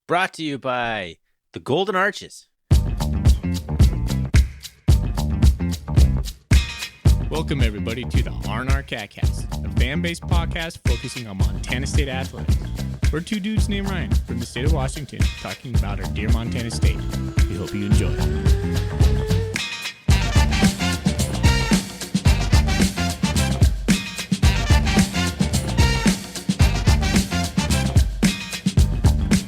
brought to you by the Golden Arches. Welcome, everybody, to the R&R CatCast, a fan-based podcast focusing on Montana State athletics. We're two dudes named Ryan from the state of Washington talking about our dear Montana State. We hope you enjoy.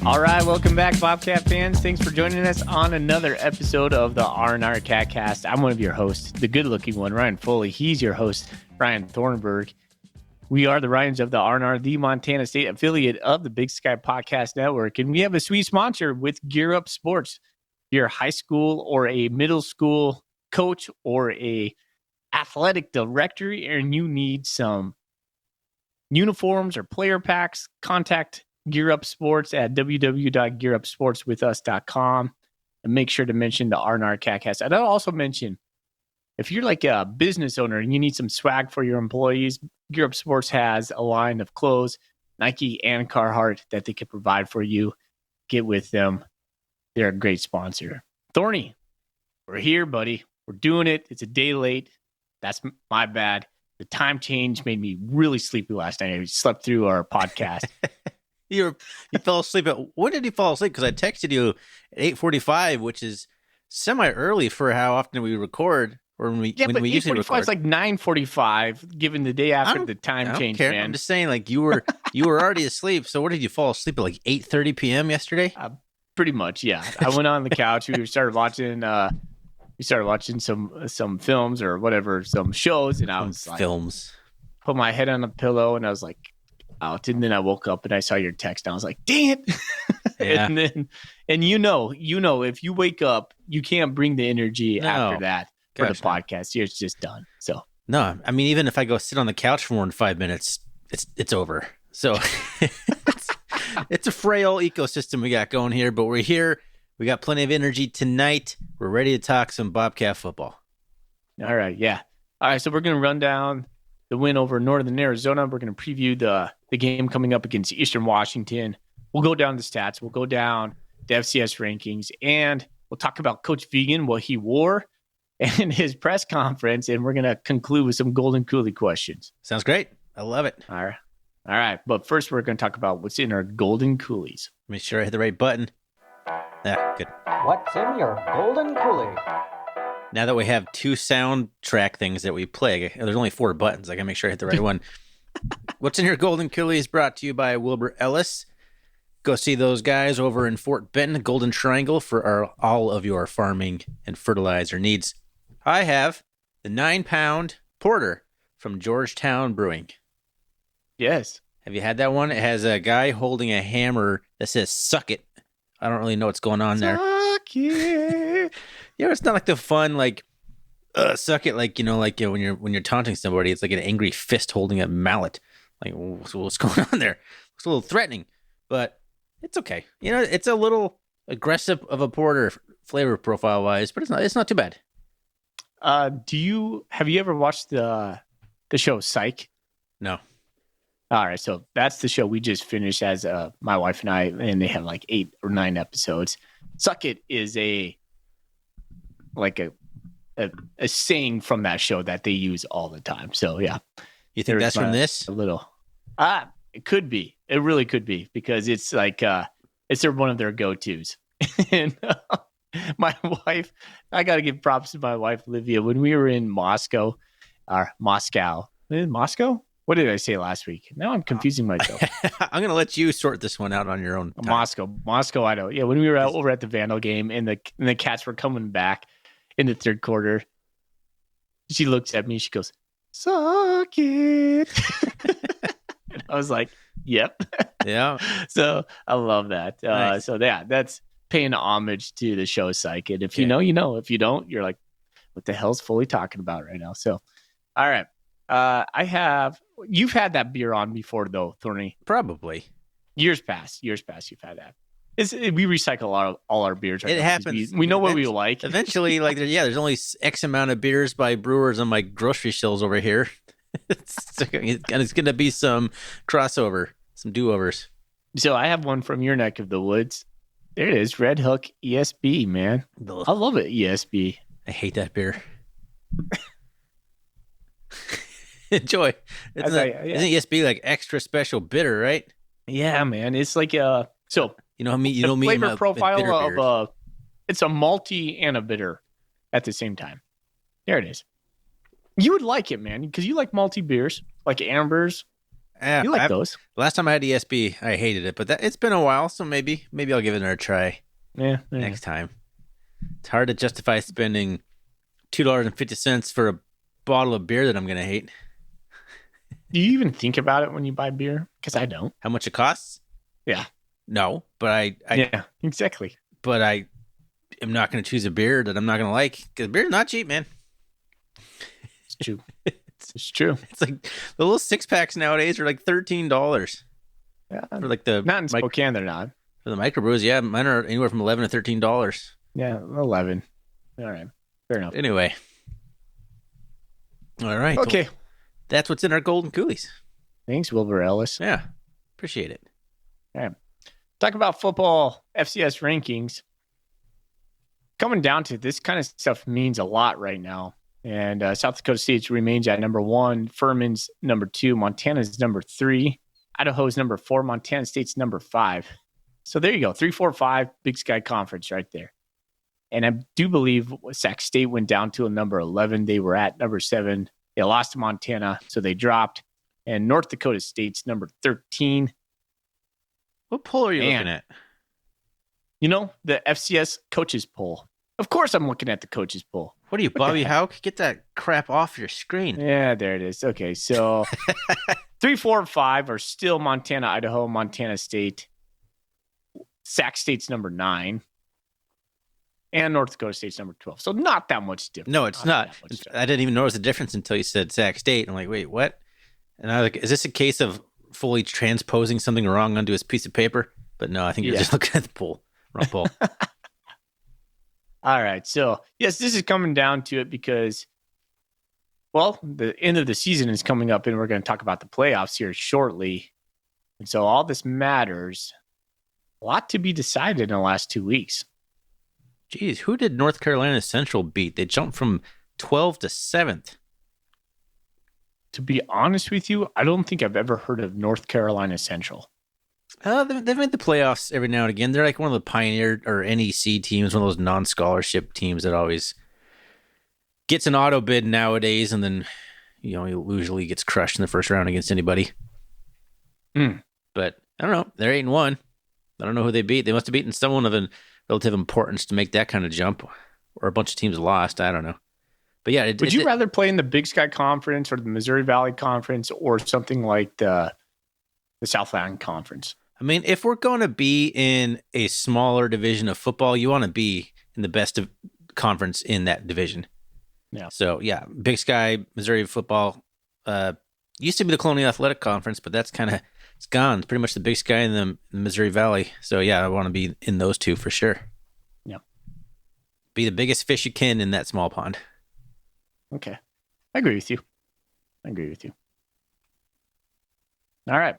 All right, welcome back, Bobcat fans. Thanks for joining us on another episode of the R&R CatCast. I'm one of your hosts, the good-looking one, Ryan Foley. He's your host, Ryan Thornburg. We are the Ryans of the R&R, the Montana State affiliate of the Big Sky Podcast Network, and we have a sweet sponsor with Gear Up Sports. If you're a high school or a middle school coach or a athletic director, and you need some uniforms or player packs, contact Gear Up Sports at www.gearupsportswithus.com, and make sure to mention the R&R CatCast. And I'll also mention, if you're like a business owner and you need some swag for your employees, Gear Up Sports has a line of clothes, Nike and Carhartt, that they can provide for you. Get with them. They're a great sponsor. Thorny, we're here, buddy. We're doing it. It's a day late. That's my bad. The time change made me really sleepy last night. I slept through our podcast. You fell asleep when did you fall asleep? Because I texted you at 8:45, which is semi-early for how often we record, or when we usually record. It's like 9:45, given the day after the time change, man. I'm just saying, like, you were already asleep. So what did you fall asleep at, like 8:30 p.m. yesterday? Pretty much, yeah. I went on the couch. We started watching some films or whatever, some shows, and I was like, put my head on a pillow, and I was like, out. And then I woke up and I saw your text and I was like, dang it. Yeah. and you know, if you wake up, you can't bring the energy after that for the podcast. It's just done. So no, I mean, even if I go sit on the couch for more than 5 minutes, it's over. So it's a frail ecosystem we got going here, but we're here. We got plenty of energy tonight. We're ready to talk some Bobcat football. All right. Yeah. All right. So we're going to run down the win over Northern Arizona. We're going to preview the game coming up against Eastern Washington. We'll go down the stats. We'll go down the FCS rankings, and we'll talk about Coach Vigen, what he wore, and his press conference, and we're going to conclude with some Golden Coolie questions. Sounds great. I love it. All right. But first, we're going to talk about what's in our Golden Coolies. Make sure I hit the right button. Yeah, good. What's in your Golden Coolie? Now that we have two soundtrack things that we play, there's only 4 buttons. I got to make sure I hit the right one. What's in your Golden Coolie is brought to you by Wilbur Ellis. Go see those guys over in Fort Benton, Golden Triangle, for all of your farming and fertilizer needs. I have the 9-pound porter from Georgetown Brewing. Yes. Have you had that one? It has a guy holding a hammer that says, "Suck it." I don't really know what's going on there. Suck it. It's not like the fun, like, suck it, like, like when you're taunting somebody, it's like an angry fist holding a mallet. Like, what's going on there? It's a little threatening, but it's okay. It's a little aggressive of a porter flavor profile wise, but it's not too bad. Have you ever watched the show Psych? No. All right, so that's the show we just finished as my wife and I, and they have like 8 or 9 episodes. Suck it is a saying from that show that they use all the time. So yeah, you think that's from this? A little. It could be. It really could be, because it's like it's one of their go-tos. And my wife, I got to give props to my wife Olivia. When we were in Moscow. What did I say last week? Now I'm confusing myself. I'm going to let you sort this one out on your own time. Moscow, I know. Yeah, when we were over at the Vandal game and the Cats were coming back in the third quarter, she looks at me. She goes, "Suck it." And I was like, "Yep." Yeah. So I love that. Nice. So yeah, that's paying homage to the show Psych. And if you know, you know. If you don't, you're like, what the hell's Foley talking about right now? So, all right. You've had that beer on before though, Thorny. Probably. Years past, you've had that. We recycle all our beers. Right it now. happens. We know what we like. Eventually, like, there's only X amount of beers by brewers on my grocery shelves over here. And it's going to be some crossover, some do-overs. So I have one from your neck of the woods. There it is. Red Hook ESB, man. I love it, ESB. I hate that beer. Enjoy. Isn't ESB like extra special bitter, right? Yeah, man. It's like so you know me. Flavor profile of it's a malty and a bitter at the same time. There it is. You would like it, man, because you like malty beers, like ambers. Yeah, you like those. Last time I had ESB, I hated it, but it's been a while, so maybe I'll give it another try. Yeah. Next time. It's hard to justify spending $2.50 for a bottle of beer that I'm gonna hate. Do you even think about it when you buy beer? Because I don't. How much it costs? Yeah. No, but yeah, exactly. But I am not going to choose a beer that I'm not going to like because beer's not cheap, man. It's true. It's true. It's like the little 6-packs nowadays are like $13. Yeah, for like the not in Spokane, they're not. For the microbrews, yeah, mine are anywhere from $11 to $13. Yeah, 11. All right, fair enough. Anyway, all right, okay. Well, that's what's in our golden coolies. Thanks, Wilbur Ellis. Yeah, appreciate it. All right, talk about football FCS rankings. Coming down to this kind of stuff means a lot right now. And South Dakota State remains at number 1. Furman's number 2. Montana's number 3. Idaho's number 4. Montana State's number 5. So there you go. 3, 4, 5. Big Sky Conference right there. And I do believe Sac State went down to a number 11. They were at number 7. They lost to Montana, so they dropped. And North Dakota State's number 13. What poll are you looking at? You know, the FCS coaches poll. Of course I'm looking at the coaches poll. What are you, Bobby Houck? Get that crap off your screen. Yeah, there it is. Okay, so 3, 4, 5 are still Montana, Idaho, Montana State. Sac State's number 9. And North Dakota State's number 12. So not that much difference. No, it's not. I didn't even notice the difference until you said Sac State. I'm like, wait, what? And I was like, is this a case of fully transposing something wrong onto his piece of paper? But no, I think you're just looking at the poll. Wrong poll. All right. So, yes, this is coming down to it because, well, the end of the season is coming up and we're going to talk about the playoffs here shortly. And so all this matters. A lot to be decided in the last 2 weeks. Geez, who did North Carolina Central beat? They jumped from 12th to 7th. To be honest with you, I don't think I've ever heard of North Carolina Central. They've made the playoffs every now and again. They're like one of the Pioneer or NEC teams, one of those non-scholarship teams that always gets an auto bid nowadays, and then he usually gets crushed in the first round against anybody. But I don't know. They're 8-1. I don't know who they beat. They must have beaten someone of a relative importance to make that kind of jump, or a bunch of teams lost. I don't know. But yeah, would you rather play in the Big Sky Conference or the Missouri Valley Conference or something like the Southland Conference? I mean, if we're going to be in a smaller division of football, you want to be in the best of conference in that division. Yeah. So yeah, Big Sky, Missouri football used to be the Colonial Athletic Conference, but that's it's gone. It's pretty much the Big Sky and the Missouri Valley. So yeah, I want to be in those two for sure. Yeah. Be the biggest fish you can in that small pond. Okay. I agree with you. All right.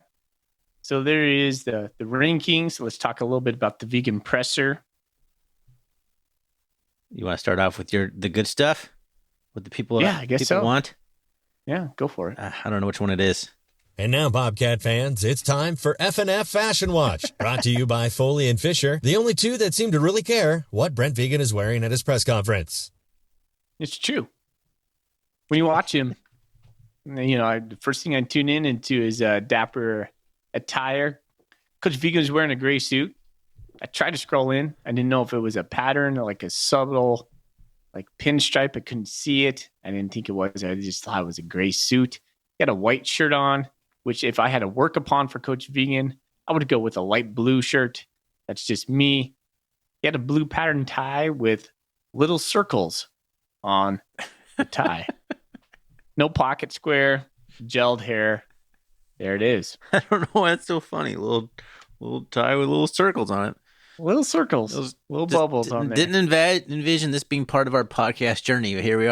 So there is the rankings. Let's talk a little bit about the Vegan Presser. You want to start off with the good stuff? What the people, I guess people want? Yeah, go for it. I don't know which one it is. And now, Bobcat fans, it's time for F&F Fashion Watch, brought to you by Foley and Fisher, the only two that seem to really care what Brent Vegan is wearing at his press conference. It's true. When you watch him, the first thing I tune into is dapper attire. Coach Vegan is wearing a gray suit. I tried to scroll in. I didn't know if it was a pattern or like a subtle pinstripe. I couldn't see it. I didn't think it was. I just thought it was a gray suit. He had a white shirt on, which if I had to work upon for Coach Vegan, I would go with a light blue shirt. That's just me. He had a blue pattern tie with little circles on the tie. No pocket square, gelled hair. There it is. I don't know why it's so funny. Little tie with little circles on it. Little circles, little bubbles on there. Didn't envision this being part of our podcast journey, but here we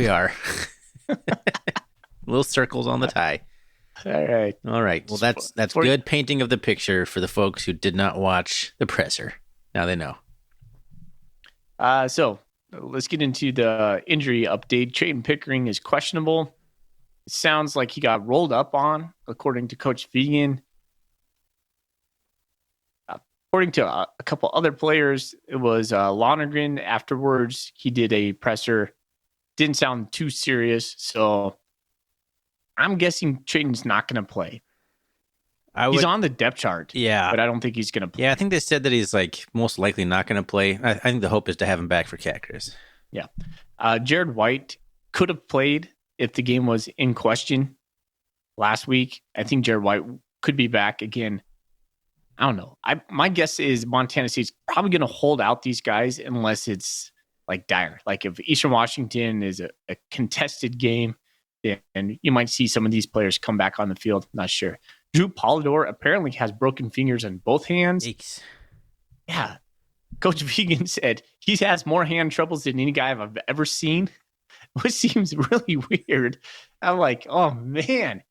are. Little circles on the tie. All right. All right. Well, that's good painting of the picture for the folks who did not watch the presser. Now they know. So let's get into the injury update. Trayton Pickering is questionable. It sounds like he got rolled up on, according to Coach Vigen. According to a couple other players, it was Lonergan. Afterwards, he did a presser. Didn't sound too serious, so I'm guessing Trayton's not going to play. He's on the depth chart, yeah, but I don't think he's going to play. Yeah, I think they said that he's like most likely not going to play. I think the hope is to have him back for Cat Chris. Yeah, Jared White could have played if the game was in question last week. I think Jared White could be back again. I don't know. My guess is Montana State's probably going to hold out these guys unless it's like dire. Like if Eastern Washington is a contested game, and you might see some of these players come back on the field. Not sure. Drew Polidor apparently has broken fingers on both hands. Yikes. Yeah. Coach Vigen said he has more hand troubles than any guy I've ever seen, which seems really weird. I'm like, oh, man.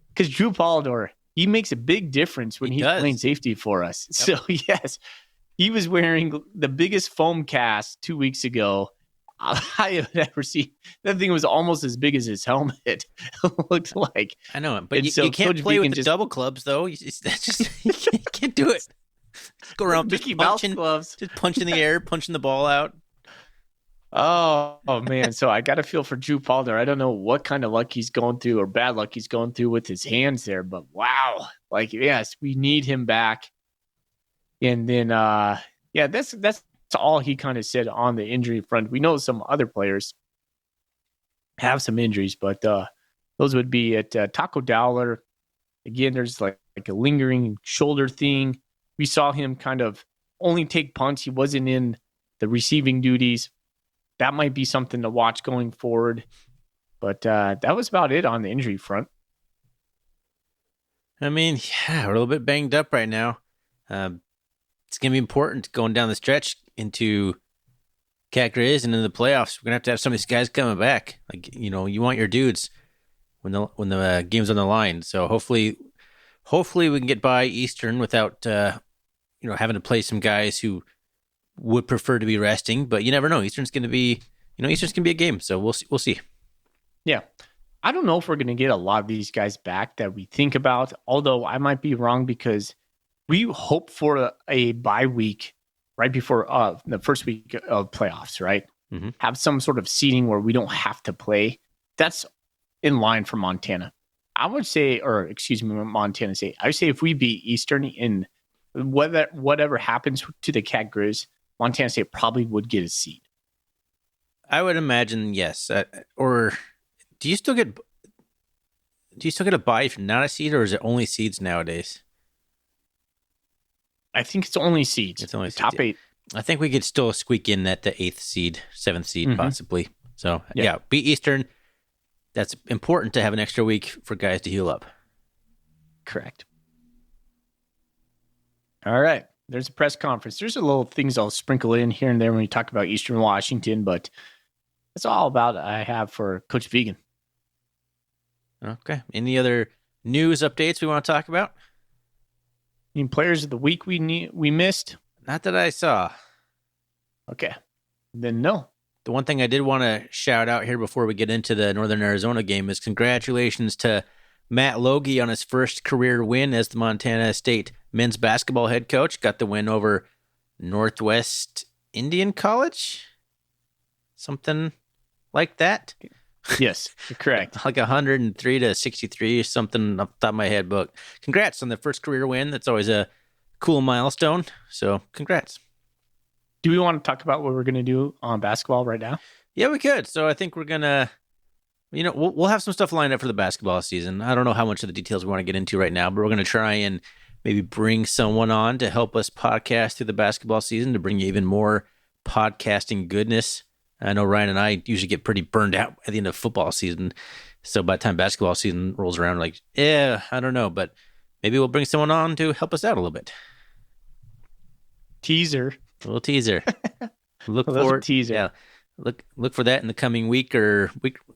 Because Drew Polidor, he makes a big difference when he's playing safety for us. Yep. So, yes, he was wearing the biggest foam cast 2 weeks ago I have never seen. That thing was almost as big as his helmet. It looked like. I know it, but you can't Coach play with the double clubs, though. You can't do it. Just go around Mickey Mouse gloves. Just punch in the air, punching the ball out. Oh, man. So I got a feel for Drew Polidor. I don't know what kind of luck he's going through or bad luck he's going through with his hands there, but wow. Like, yes, we need him back. And then, that's all he kind of said on the injury front. We know some other players have some injuries, but those would be at Taco Dowler. Again, there's like a lingering shoulder thing. We saw him kind of only take punts. He wasn't in the receiving duties. That might be something to watch going forward. But that was about it on the injury front. I mean, yeah, we're a little bit banged up right now. It's going to be important going down the stretch into Cat Grizz and into the playoffs. We're going to have some of these guys coming back. Like, you know, you want your dudes when the game's on the line. So hopefully we can get by Eastern without, having to play some guys who would prefer to be resting. But you never know. Eastern's going to be a game. So we'll see. Yeah. I don't know if we're going to get a lot of these guys back that we think about, although I might be wrong because we hope for a bye week right before the first week of playoffs, right? Mm-hmm. Have some sort of seeding where we don't have to play. That's in line for Montana. I would say, Montana State. I would say if we beat Eastern in whatever happens to the Cat Grizz, Montana State probably would get a seed. I would imagine, yes. Or do you still get a bye if you're not a seed, or is it only seeds nowadays? I think it's only seeds. It's only top seeds, 8. I think we could still squeak in at the 8th seed, 7th seed, possibly. So, yeah, beat Eastern. That's important to have an extra week for guys to heal up. Correct. All right. There's a press conference. There's a little things I'll sprinkle in here and there when we talk about Eastern Washington, but that's all about I have for Coach Vigen. Okay. Any other news updates we want to talk about? Any players of the week we missed? Not that I saw. Okay. Then no. The one thing I did want to shout out here before we get into the Northern Arizona game is congratulations to Matt Logie on his first career win as the Montana State men's basketball head coach. Got the win over Northwest Indian College? Something like that? Yes, you're correct. Like 103-63, something off the top of my head. But congrats on the first career win. That's always a cool milestone. So congrats. Do we want to talk about what we're going to do on basketball right now? Yeah, we could. So I think we're going to, we'll have some stuff lined up for the basketball season. I don't know how much of the details we want to get into right now, but we're going to try and maybe bring someone on to help us podcast through the basketball season to bring you even more podcasting goodness. I know Ryan and I usually get pretty burned out at the end of football season. So by the time basketball season rolls around, I don't know, but maybe we'll bring someone on to help us out a little bit. Teaser. A little teaser. Look for teaser. Yeah. Look for that in the coming week or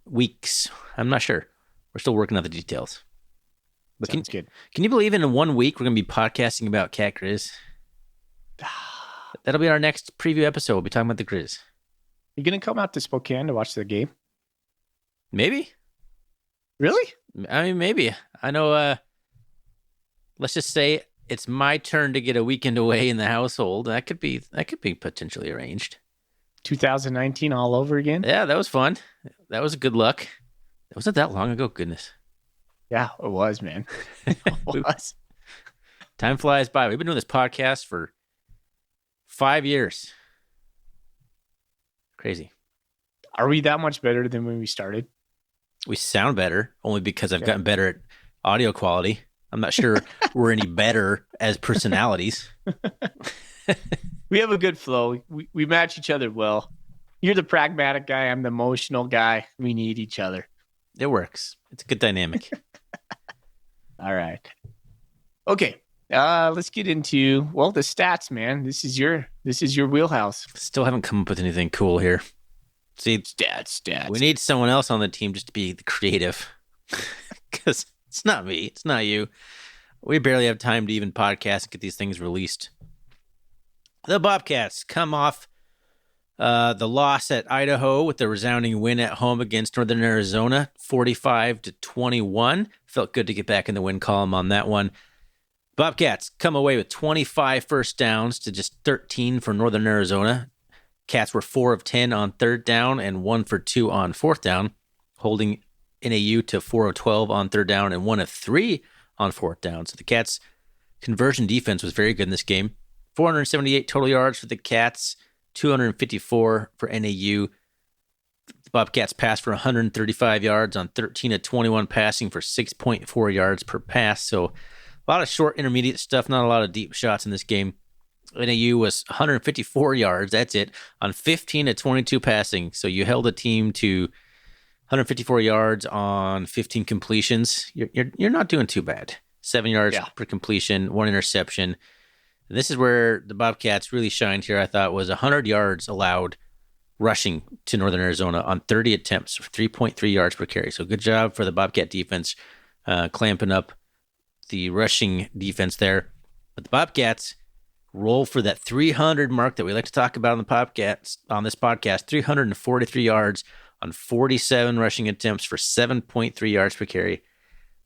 weeks. I'm not sure. We're still working on the details. But Sounds good. Can you believe in 1 week we're going to be podcasting about Cat Grizz? That'll be our next preview episode. We'll be talking about the Grizz. You going to come out to Spokane to watch the game? Maybe. Really? I mean, maybe. I know, let's just say it's my turn to get a weekend away in the household. That could be potentially arranged. 2019 all over again? Yeah, that was fun. That was good luck. It wasn't that long ago. Goodness. Yeah, it was, man. It was. Time flies by. We've been doing this podcast for 5 years. Crazy. Are we that much better than when we started? We sound better only because I've gotten better at audio quality. I'm not sure we're any better as personalities. We have a good flow. We match each other well. You're the pragmatic guy. I'm the emotional guy. We need each other. It works. It's a good dynamic. All right. Okay. Let's get into, well, the stats, man. This is your wheelhouse. Still haven't come up with anything cool here. See, Stats. we need someone else on the team just to be the creative. Because it's not me. It's not you. We barely have time to even podcast and get these things released. The Bobcats come off the loss at Idaho with the resounding win at home against Northern Arizona, 45-21. Felt good to get back in the win column on that one. Bobcats come away with 25 first downs to just 13 for Northern Arizona. Cats were 4 of 10 on third down and 1 for 2 on fourth down, holding NAU to 4 of 12 on third down and 1 of 3 on fourth down. So the Cats' conversion defense was very good in this game. 478 total yards for the Cats, 254 for NAU. The Bobcats passed for 135 yards on 13 of 21 passing for 6.4 yards per pass. So a lot of short intermediate stuff, not a lot of deep shots in this game. NAU was 154 yards, that's it, on 15 of 22 passing. So you held a team to 154 yards on 15 completions. You're not doing too bad. 7 yards per completion, 1 interception. And this is where the Bobcats really shined here, I thought, was 100 yards allowed rushing to Northern Arizona on 30 attempts, 3.3 yards per carry. So good job for the Bobcat defense clamping up the rushing defense there. But the Bobcats roll for that 300 mark that we like to talk about on this podcast, 343 yards on 47 rushing attempts for 7.3 yards per carry.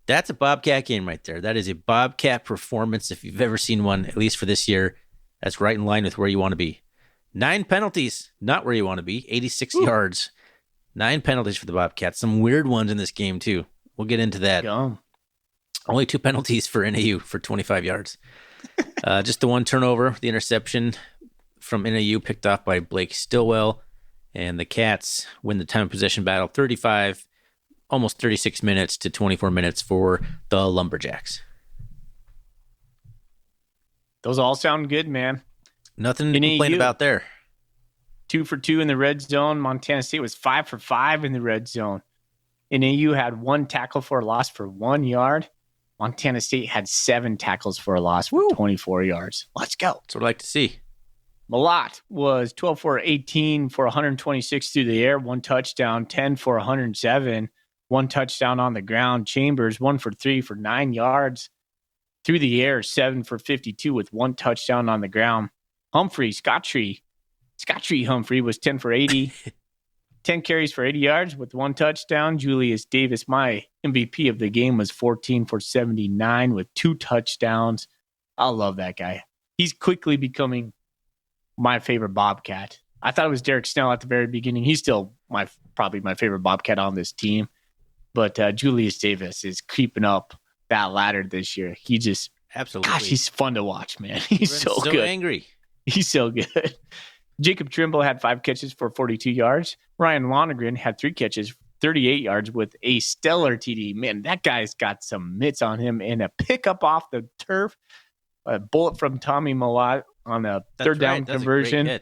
That's a Bobcat game right there. That is a Bobcat performance if you've ever seen one, at least for this year. That's right in line with where you want to be. 9 penalties, not where you want to be. 86 yards. 9 penalties for the Bobcats. Some weird ones in this game, too. We'll get into that. Yum. Only 2 penalties for NAU for 25 yards. Just the 1 turnover, the interception from NAU picked off by Blake Stillwell. And the Cats win the time of possession battle 35, almost 36 minutes to 24 minutes for the Lumberjacks. Those all sound good, man. Nothing to complain about there. 2 for 2 in the red zone. Montana State was 5 for 5 in the red zone. NAU had 1 tackle for a loss for 1 yard. Montana State had 7 tackles for a loss for 24 yards. Let's go. That's what I like to see. Malott was 12 for 18 for 126 through the air, 1 touchdown, 10 for 107, 1 touchdown on the ground. Chambers, 1 for 3 for 9 yards through the air, 7 for 52 with 1 touchdown on the ground. Scottree Humphrey was 10 for 80, 10 carries for 80 yards with 1 touchdown. Julius Davis, my MVP of the game, was 14 for 79 with 2 touchdowns. I love that guy. He's quickly becoming my favorite Bobcat. I thought it was Derek Snell at the very beginning. He's still probably my favorite Bobcat on this team. But Julius Davis is creeping up that ladder this year. He just, absolutely, gosh, he's fun to watch, man. He's so good. Angry. He's so good. Jacob Trimble had 5 catches for 42 yards. Ryan Lonergan had 3 catches, 38 yards with a stellar TD. Man, that guy's got some mitts on him and a pickup off the turf. A bullet from Tommy Malott on a third down conversion.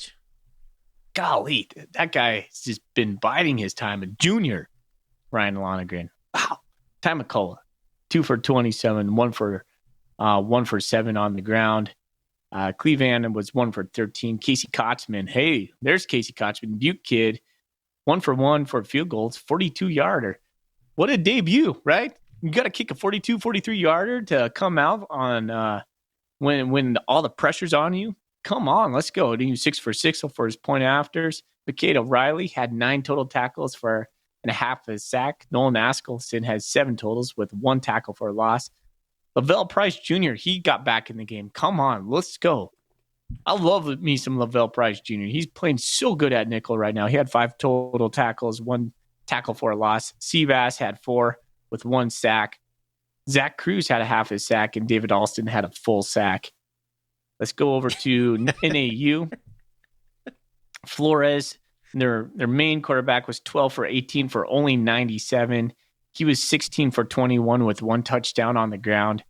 Golly, that guy has just been biding his time. A junior, Ryan Lonergan. Wow. Ty McCullough, 2 for 27, 1 for 7 on the ground. Cleveland was 1 for 13. Casey Kotzman. Hey, there's Casey Kotzman, Butte kid. 1 for 1 for field goals, 42-yarder. What a debut, right? You got to kick a 42, 43-yarder to come out on when all the pressure's on you. Come on, let's go. And he was 6 for 6 for his point afters. Mikayla Riley had 9 total tackles for and a half a sack. Nolan Askelson has 7 totals with 1 tackle for a loss. Lavelle Price Jr., he got back in the game. Come on, let's go. I love me some Lavelle Price Jr. He's playing so good at nickel right now. He had 5 total tackles, 1 tackle for a loss. Seabass had 4 with 1 sack. Zach Cruz had a half a sack, and David Alston had a full sack. Let's go over to NAU. Flores, their main quarterback, was 12 for 18 for only 97. He was 16 for 21 with 1 touchdown on the ground.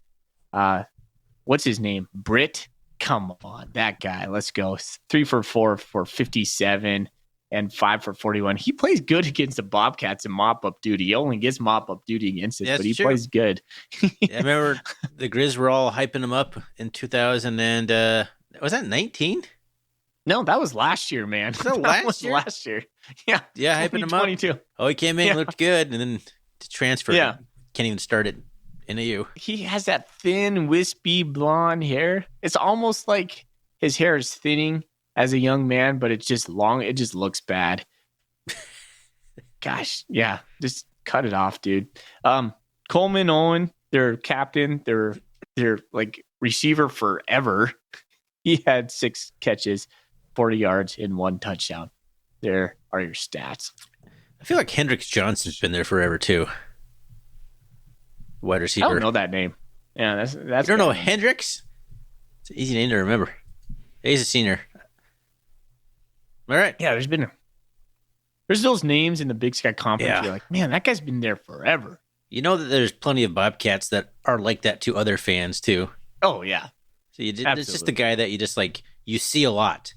What's his name? Britt? Come on, that guy. Let's go. 3 for 4 for 57 and 5 for 41. He plays good against the Bobcats in mop-up duty. He only gets mop-up duty against it, but he plays good. I remember the Grizz were all hyping him up in 2000 and was that 19? No, that was last year, man. That was last year. Yeah. Yeah, hyping him up. 22. Oh, he came in, looked good, and then to transfer. Yeah. Can't even start it. NAU. He has that thin, wispy blonde hair. It's almost like his hair is thinning as a young man, but it's just long. It just looks bad. Gosh, yeah. Just cut it off, dude. Coleman Owen, their captain, their like receiver forever. He had 6 catches, 40 yards, and 1 touchdown. There are your stats. I feel like Hendricks Johnson's been there forever too. Wide receiver. I don't know that name. Yeah, that's. You don't know Hendricks? It's an easy name to remember. He's a senior. All right. Yeah, there's those names in the Big Sky Conference. Yeah. You're like, man, that guy's been there forever. You know that there's plenty of Bobcats that are like that to other fans too. Oh yeah. So it's just the guy that you just like you see a lot.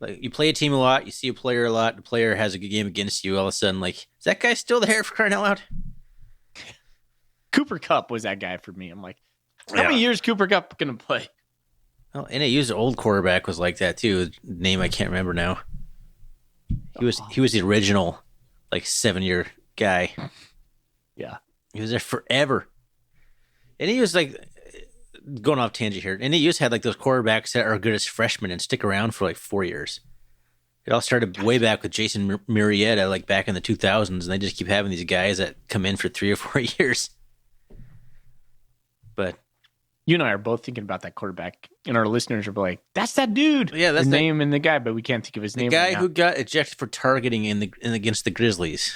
Like you play a team a lot, you see a player a lot. The player has a good game against you. All of a sudden, like, is that guy still there for crying out loud? Cooper Kupp was that guy for me. I'm like, how many years Cooper Kupp gonna play? Well, NAU's old quarterback was like that too. Name I can't remember now. He was the original, like 7-year guy. Yeah, he was there forever, and he was like going off tangent here. And he just had like those quarterbacks that are good as freshmen and stick around for like 4 years. It all started way back with Jason Murrieta, like back in the 2000s, and they just keep having these guys that come in for 3 or 4 years. But you and I are both thinking about that quarterback, and our listeners are like, "That's that dude." Yeah, that's the name and the guy, but we can't think of his name. The guy right who got ejected for targeting against the Grizzlies.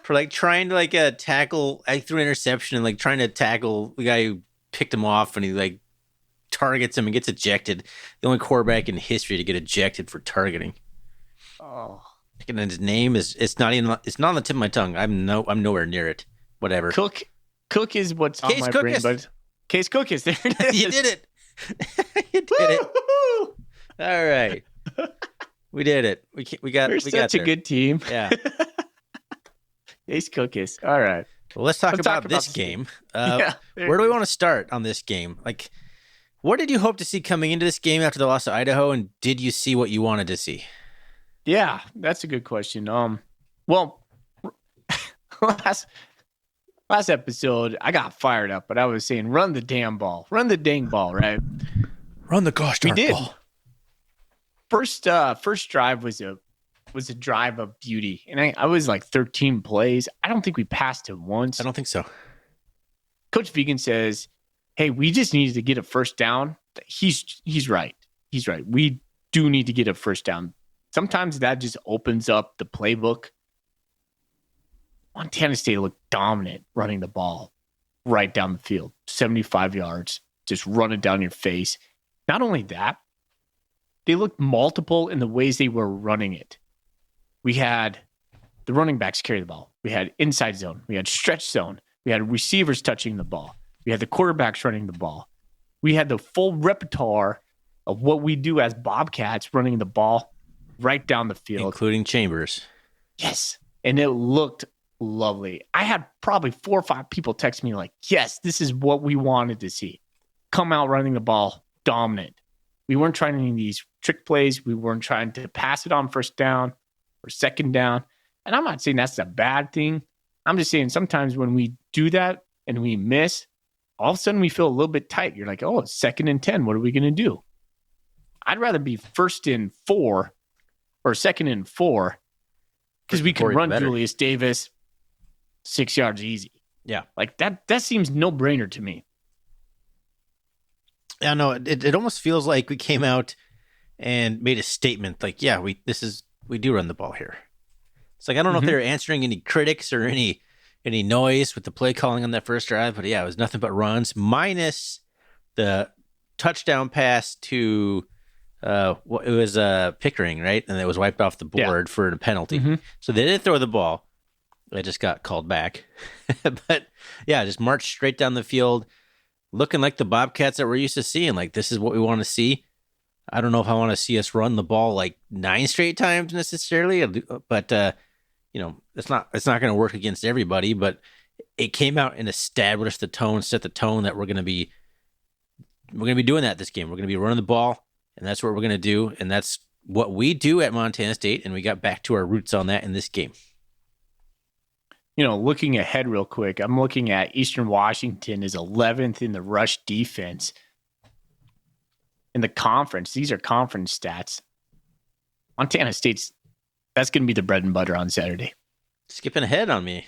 For like trying to like tackle, I threw an interception and like trying to tackle the guy who picked him off, and he like targets him and gets ejected. The only quarterback in history to get ejected for targeting. Oh, and his name it's not on the tip of my tongue. I'm nowhere near it. Whatever. Cook is what's on Case my Cookis. brain, but Case Cookis. There it is. You did it. You did it. All right. We did it. We got We're such a there. good team. Yeah. Case Cookis. All right. Well, let's talk about this game. Yeah, where do we want to start on this game? Like, what did you hope to see coming into this game after the loss to Idaho, and did you see what you wanted to see? Yeah, that's a good question. Well, last episode I got fired up, but I was saying run the damn ball, run the dang ball, right? Run the gosh darn ball. First drive was a drive of beauty, and I was like 13 plays. I don't think we passed it once. I don't think so. Coach Vegan says, "Hey, we just needed to get a first down." He's right. He's right. We do need to get a first down. Sometimes that just opens up the playbook. Montana State looked dominant running the ball right down the field, 75 yards, just running down your face. Not only that, they looked multiple in the ways they were running it. We had the running backs carry the ball. We had inside zone. We had stretch zone. We had receivers touching the ball. We had the quarterbacks running the ball. We had the full repertoire of what we do as Bobcats running the ball right down the field. Including Chambers. Yes. And it looked lovely. I had probably 4 or 5 people text me like, yes, this is what we wanted to see. Come out running the ball, dominant. We weren't trying any of these trick plays. We weren't trying to pass it on first down or second down. And I'm not saying that's a bad thing. I'm just saying sometimes when we do that and we miss, all of a sudden we feel a little bit tight. You're like, oh, it's 2nd and 10. What are we going to do? I'd rather be 1st and 4 or 2nd and 4 because we can run Julius Davis 6 yards easy. Yeah. Like that seems no-brainer to me. Yeah, no, it almost feels like we came out and made a statement like, yeah, we do run the ball here. It's like, I don't know if they were answering any critics or any noise with the play calling on that first drive, but yeah, it was nothing but runs minus the touchdown pass to it was Pickering, right? And it was wiped off the board for a penalty. So they didn't throw the ball. It just got called back. But yeah, just marched straight down the field, looking like the Bobcats that we're used to seeing. Like, this is what we want to see. I don't know if I want to see us run the ball like 9 straight times necessarily, but it's not going to work against everybody. But it came out and established the tone, set the tone that we're going to be doing that this game. We're going to be running the ball, and that's what we're going to do, and that's what we do at Montana State, and we got back to our roots on that in this game. Looking ahead real quick, I'm looking at Eastern Washington is 11th in the rush defense in the conference. These are conference stats. Montana State's, that's going to be the bread and butter on Saturday. Skipping ahead on me.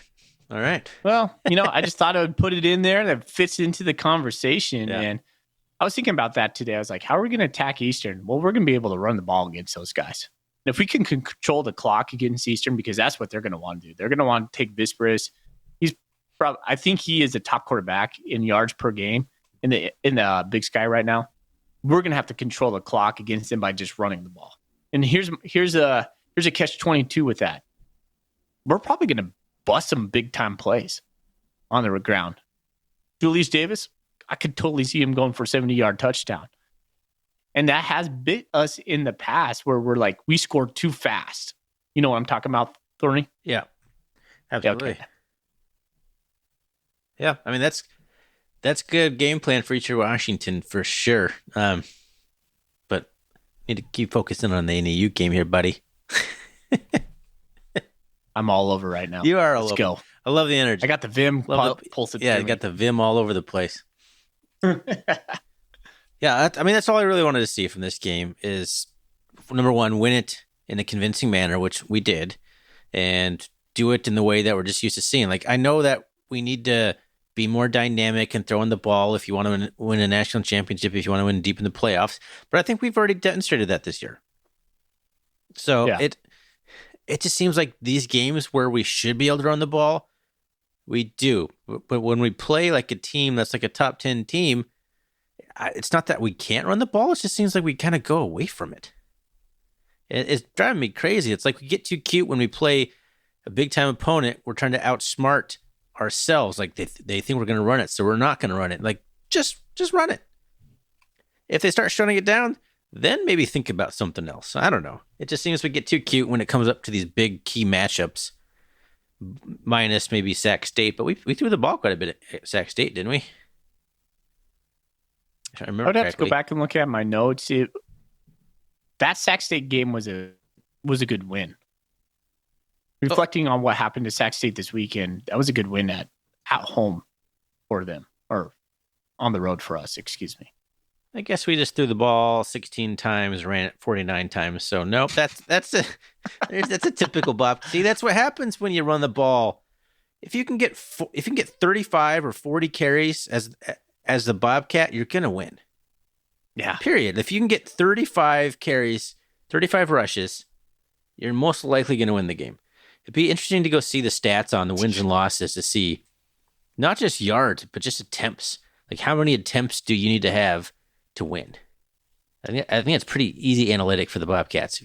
All right. Well, I just thought I would put it in there that fits into the conversation. Yeah. And I was thinking about that today. I was like, how are we going to attack Eastern? Well, we're going to be able to run the ball against those guys. And if we can control the clock against Eastern, because that's what they're going to want to do. They're going to want to take Visperis. I think he is the top quarterback in yards per game in the Big Sky right now. We're going to have to control the clock against them by just running the ball. And here's a catch-22 with that. We're probably going to bust some big-time plays on the ground. Julius Davis, I could totally see him going for a 70-yard touchdown. And that has bit us in the past where we're like, we scored too fast. You know what I'm talking about, Thorny? Yeah, absolutely. Okay. Yeah, I mean, that's good game plan for Eastern Washington for sure. But need to keep focusing on the NAU game here, buddy. I'm all over right now. You are all over. Let's go. I love the energy. I got the Vim pulsing. Yeah, I got the Vim all over the place. Yeah, that's all I really wanted to see from this game is, number one, win it in a convincing manner, which we did, and do it in the way that we're just used to seeing. Like, I know that we need to be more dynamic and throwing the ball if you want to win a national championship, if you want to win deep in the playoffs, but I think we've already demonstrated that this year. So yeah. It just seems like these games where we should be able to run the ball, we do. But when we play like a team that's like a top 10 team, it's not that we can't run the ball. It just seems like we kind of go away from it. It's driving me crazy. It's like we get too cute when we play a big-time opponent. We're trying to outsmart ourselves. Like they think we're going to run it, so we're not going to run it. Like, just run it. If they start shutting it down, then maybe think about something else. I don't know. It just seems we get too cute when it comes up to these big key matchups, minus maybe Sac State. But we threw the ball quite a bit at Sac State, didn't we? I would have to go back and look at my notes. That Sac State game was a good win. Reflecting on what happened to Sac State this weekend, that was a good win at home for them, or on the road for us, excuse me. I guess we just threw the ball 16 times, ran it 49 times. So nope, that's a typical Bob. See, that's what happens when you run the ball. If you can get 35 or 40 carries as the Bobcat, you're gonna win. Yeah. Period. If you can get 35 carries, 35 rushes, you're most likely gonna win the game. It'd be interesting to go see the stats on the wins and losses to see not just yards, but just attempts. Like, how many attempts do you need to have to win? I think it's pretty easy analytic for the Bobcats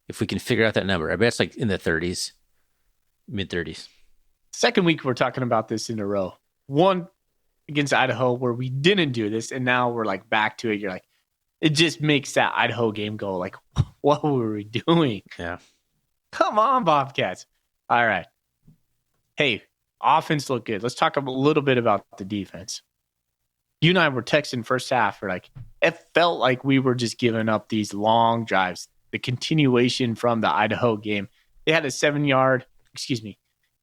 if we can figure out that number. I bet it's like in the 30s, mid 30s. Second week we're talking about this in a row. One against Idaho where we didn't do this, and now we're like back to it. You're like, it just makes that Idaho game go like, what were we doing? Yeah. Come on, Bobcats. All right. Hey, offense looked good. Let's talk a little bit about the defense. You and I were texting first half. We're like, it felt like we were just giving up these long drives. The continuation from the Idaho game. They had a 7-yard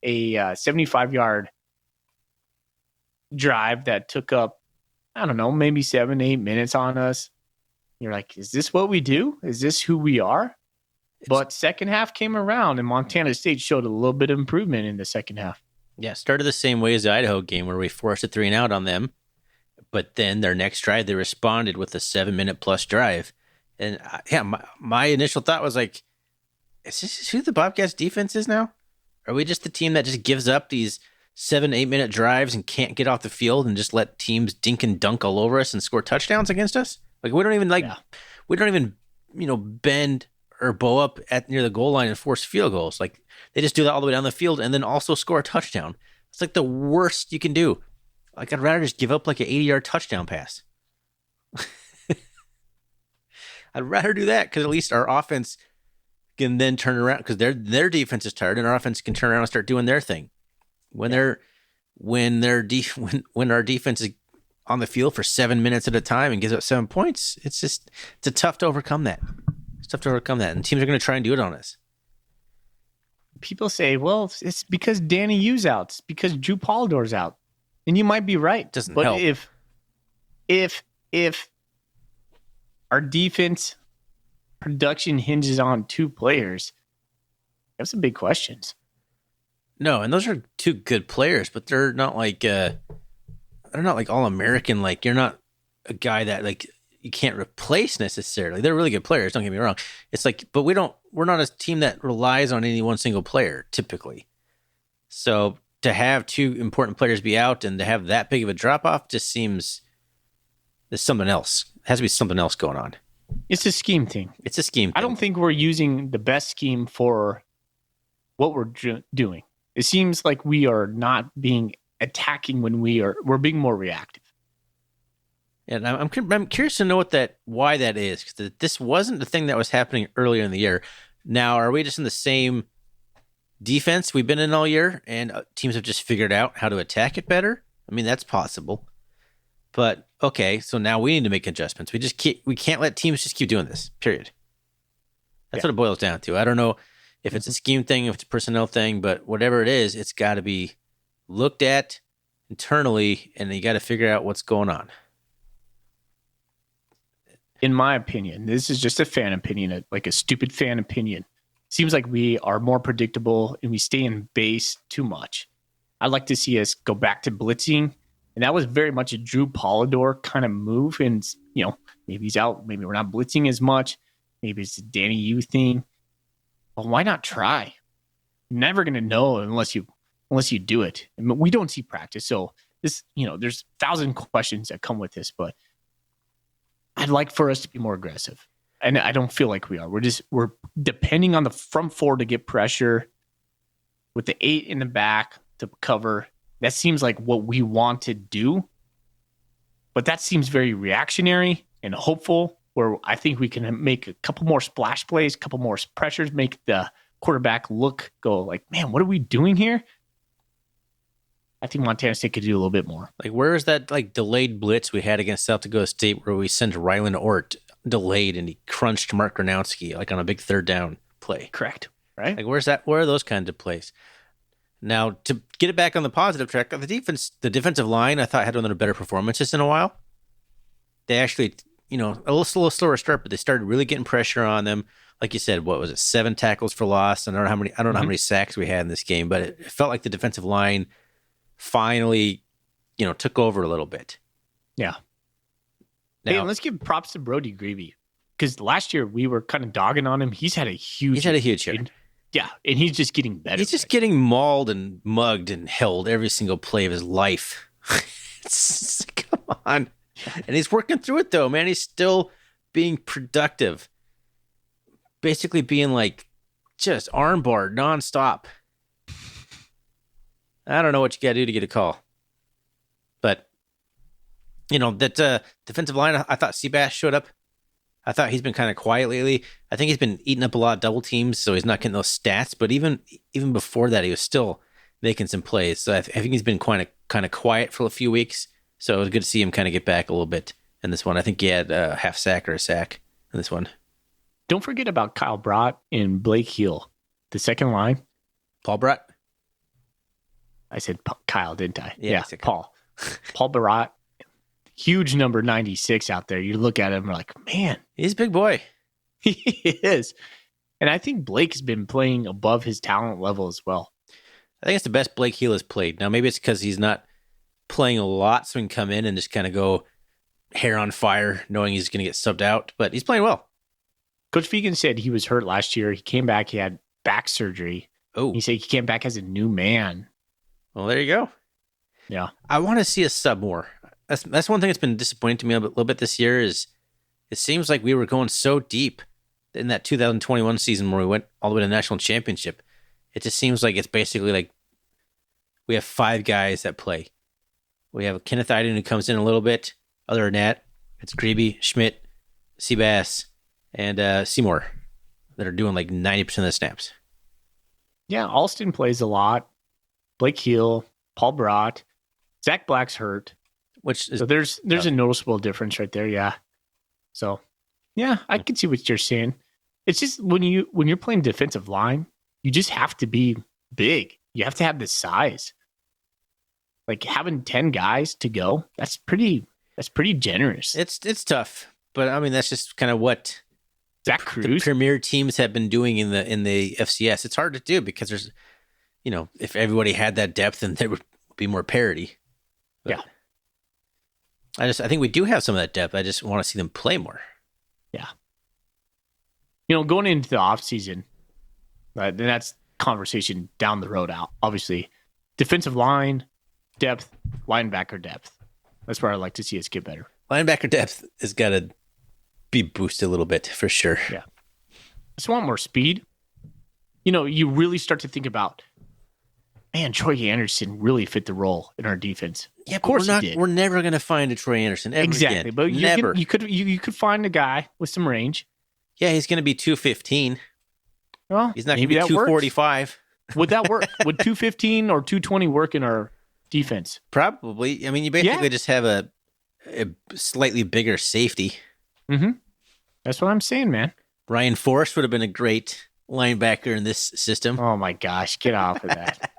a 75-yard drive that took up, I don't know, maybe 7-8 minutes on us. You're like, is this what we do? Is this who we are? But second half came around, and Montana State showed a little bit of improvement in the second half. Yeah, started the same way as the Idaho game where we forced a 3-and-out on them. But then their next drive, they responded with a 7-minute-plus drive. And my initial thought was like, is this who the Bobcats defense is now? Are we just the team that just gives up these 7-8 minute drives and can't get off the field and just let teams dink and dunk all over us and score touchdowns against us? Like we don't even bend or bow up at near the goal line and force field goals. Like they just do that all the way down the field and then also score a touchdown. It's like the worst you can do. Like I'd rather just give up like an 80-yard touchdown pass. I'd rather do that because at least our offense can then turn around because their defense is tired and our offense can turn around and start doing their thing. When our defense is on the field for 7 minutes at a time and gives up 7 points, it's tough to overcome that. It's tough to overcome that, and teams are going to try and do it on us. People say, well, it's because Danny U's out. It's because Drew Polidor's out. And you might be right. Doesn't but help. If our defense production hinges on two players, that's some big questions. No, and those are two good players, but they're not like all American. Like you're not a guy that like you can't replace necessarily. They're really good players. Don't get me wrong. It's like, but we're not a team that relies on any one single player typically. So to have two important players be out and to have that big of a drop off just seems there's something else. It has to be something else going on. It's a scheme thing. It's a scheme thing. I don't think we're using the best scheme for what we're doing. It seems like we are not being attacking when we're being more reactive. And I'm curious to know why that is, because this wasn't the thing that was happening earlier in the year. Now, are we just in the same defense we've been in all year, and teams have just figured out how to attack it better? I mean, that's possible. But okay, so now we need to make adjustments. We can't let teams just keep doing this. Period. That's what it boils down to. I don't know if it's a scheme thing, if it's a personnel thing, but whatever it is, it's got to be looked at internally, and you got to figure out what's going on. In my opinion, this is just a fan opinion, like a stupid fan opinion. Seems like we are more predictable and we stay in base too much. I'd like to see us go back to blitzing. And that was very much a Drew Polidor kind of move. And, maybe he's out. Maybe we're not blitzing as much. Maybe it's a Danny U thing. But why not try? You're never going to know unless you do it. I mean, we don't see practice. So this, there's 1,000 questions that come with this, but I'd like for us to be more aggressive. And I don't feel like we are. We're depending on the front four to get pressure with the 8 in the back to cover. That seems like what we want to do. But that seems very reactionary and hopeful, where I think we can make a couple more splash plays, a couple more pressures, make the quarterback go like, man, what are we doing here? I think Montana State could do a little bit more. Like, where is that like delayed blitz we had against South Dakota State where we sent Rylan Ort delayed and he crunched Mark Gronowski like on a big third down play? Correct. Right? Like, where's that? Where are those kinds of plays? Now, to get it back on the positive track, the defensive line, I thought had one of their better performances in a while. They actually, a little slower start, but they started really getting pressure on them. Like you said, what was it? 7 tackles for loss. And I don't know how many sacks we had in this game, but it felt like the defensive line finally, took over a little bit. Yeah. Now, hey, let's give props to Brody Greavy, because last year we were kind of dogging on him. He's had a huge year. Yeah, and he's just getting better. He's just getting mauled and mugged and held every single play of his life. Come on. And he's working through it, though, man. He's still being productive. Basically being like just armbarred nonstop. I don't know what you got to do to get a call. But, that defensive line, I thought Seabass showed up. I thought he's been kind of quiet lately. I think he's been eating up a lot of double teams, so he's not getting those stats. But even before that, he was still making some plays. So I think he's been kind of quiet for a few weeks. So it was good to see him kind of get back a little bit in this one. I think he had a half sack or a sack in this one. Don't forget about Kyle Brott and Blake Hill, the second line. Paul Brat? I said Kyle, didn't I? Yeah, you said Paul. Paul Barat. Huge number 96 out there. You look at him, you're like, man, He's a big boy. he is. And I think Blake has been playing above his talent level as well. I think it's the best Blake Heel has played. Now, maybe it's because he's not playing a lot, so he can come in and just kind of go hair on fire, knowing he's going to get subbed out. But he's playing well. Coach Fegan said he was hurt last year. He came back. He had back surgery. Oh, He said he came back as a new man. well, there you go. Yeah. I want to see a sub more. That's one thing that's been disappointing to me a little bit this year is it seems like we were going so deep in that 2021 season where we went all the way to the national championship. It just seems like it's basically like we have 5 guys that play. We have Kenneth Iden who comes in a little bit. Other than that, it's Grebe, Schmidt, Seabass, and Seymour that are doing like 90% of the snaps. Yeah. Alston plays a lot. Blake Heel, Paul Barat, Zach Black's hurt. Which is So there's a noticeable difference right there. Yeah. So yeah, I can see what you're saying. It's just when you're playing defensive line, you just have to be big. You have to have the size. Like having 10 guys to go, that's pretty generous. it's tough, but I mean that's just kind of what Zach the Cruz. premier teams have been doing in the FCS. It's hard to do because there's, if everybody had that depth, then there would be more parity. But Yeah. I think we do have some of that depth. I just want to see them play more. Going into the offseason, then that's conversation down the road out. Obviously, defensive line depth, linebacker depth. That's where I'd like to see us get better. Linebacker depth has got to be boosted a little bit for sure. Yeah. I just want more speed. You really start to think about, man, Troy Anderson really fit the role in our defense. Yeah, Of course we're he did. We're never going to find a Troy Anderson ever Exactly, again. but Never. you could find a guy with some range. Yeah, he's going to be 215. Well, He's not going to maybe be that works. 245. Would that work? Would 215 or 220 work in our defense? Probably. I mean, you basically just have a slightly bigger safety. Mm-hmm. That's what I'm saying, man. Ryan Forrest would have been a great linebacker in this system. Oh my gosh, get off of that.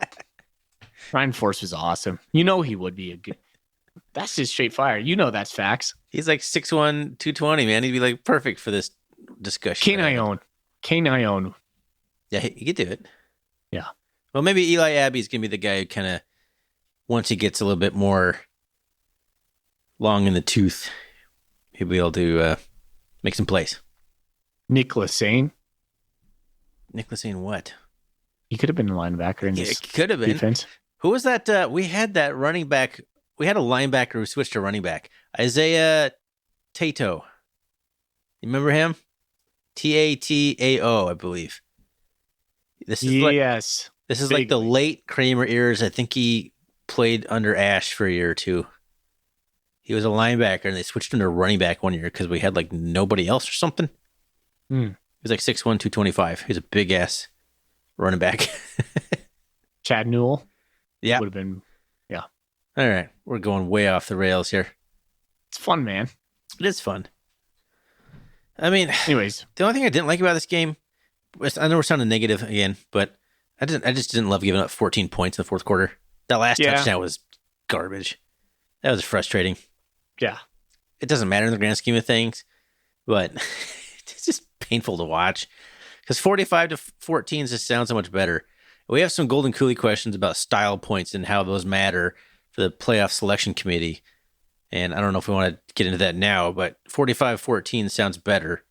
Ryan Force was awesome. He would be a good. That's just straight fire. That's facts. He's like 6'1", 220, man. He'd be like perfect for this discussion. K-9-own. Yeah, he could do it. Yeah. Well, maybe Eli Abbey's going to be the guy who kind of, once he gets a little bit more long in the tooth, he'll be able to make some plays. Nicholas Sane. Nicholas Sane, what? He could have been a linebacker in Yeah, this it could have been. defense. Who was that? We had that running back. We had a linebacker who switched to running back. Isaiah Tato. You remember him? Tatao, I believe. This is Yes. like the vaguely. late Kramer ears. I think he played under Ash for a year or two. He was a linebacker, and they switched him to running back one year because we had like nobody else or something. Hmm. He was like 6'1", 225. He was a big ass running back. Chad Newell. Yeah. Would have been. All right, we're going way off the rails here. It's fun, man. It is fun. I mean, Anyways, the only thing I didn't like about this game was, I know we're sounding negative again, but I just didn't love giving up 14 points in the fourth quarter. That last touchdown was garbage. That was frustrating. yeah. It doesn't matter in the grand scheme of things, but it's just painful to watch because 45-14 just sounds so much better. We have some Golden Coolie questions about style points and how those matter for the playoff selection committee. And I don't know if we want to get into that now, but 45-14 sounds better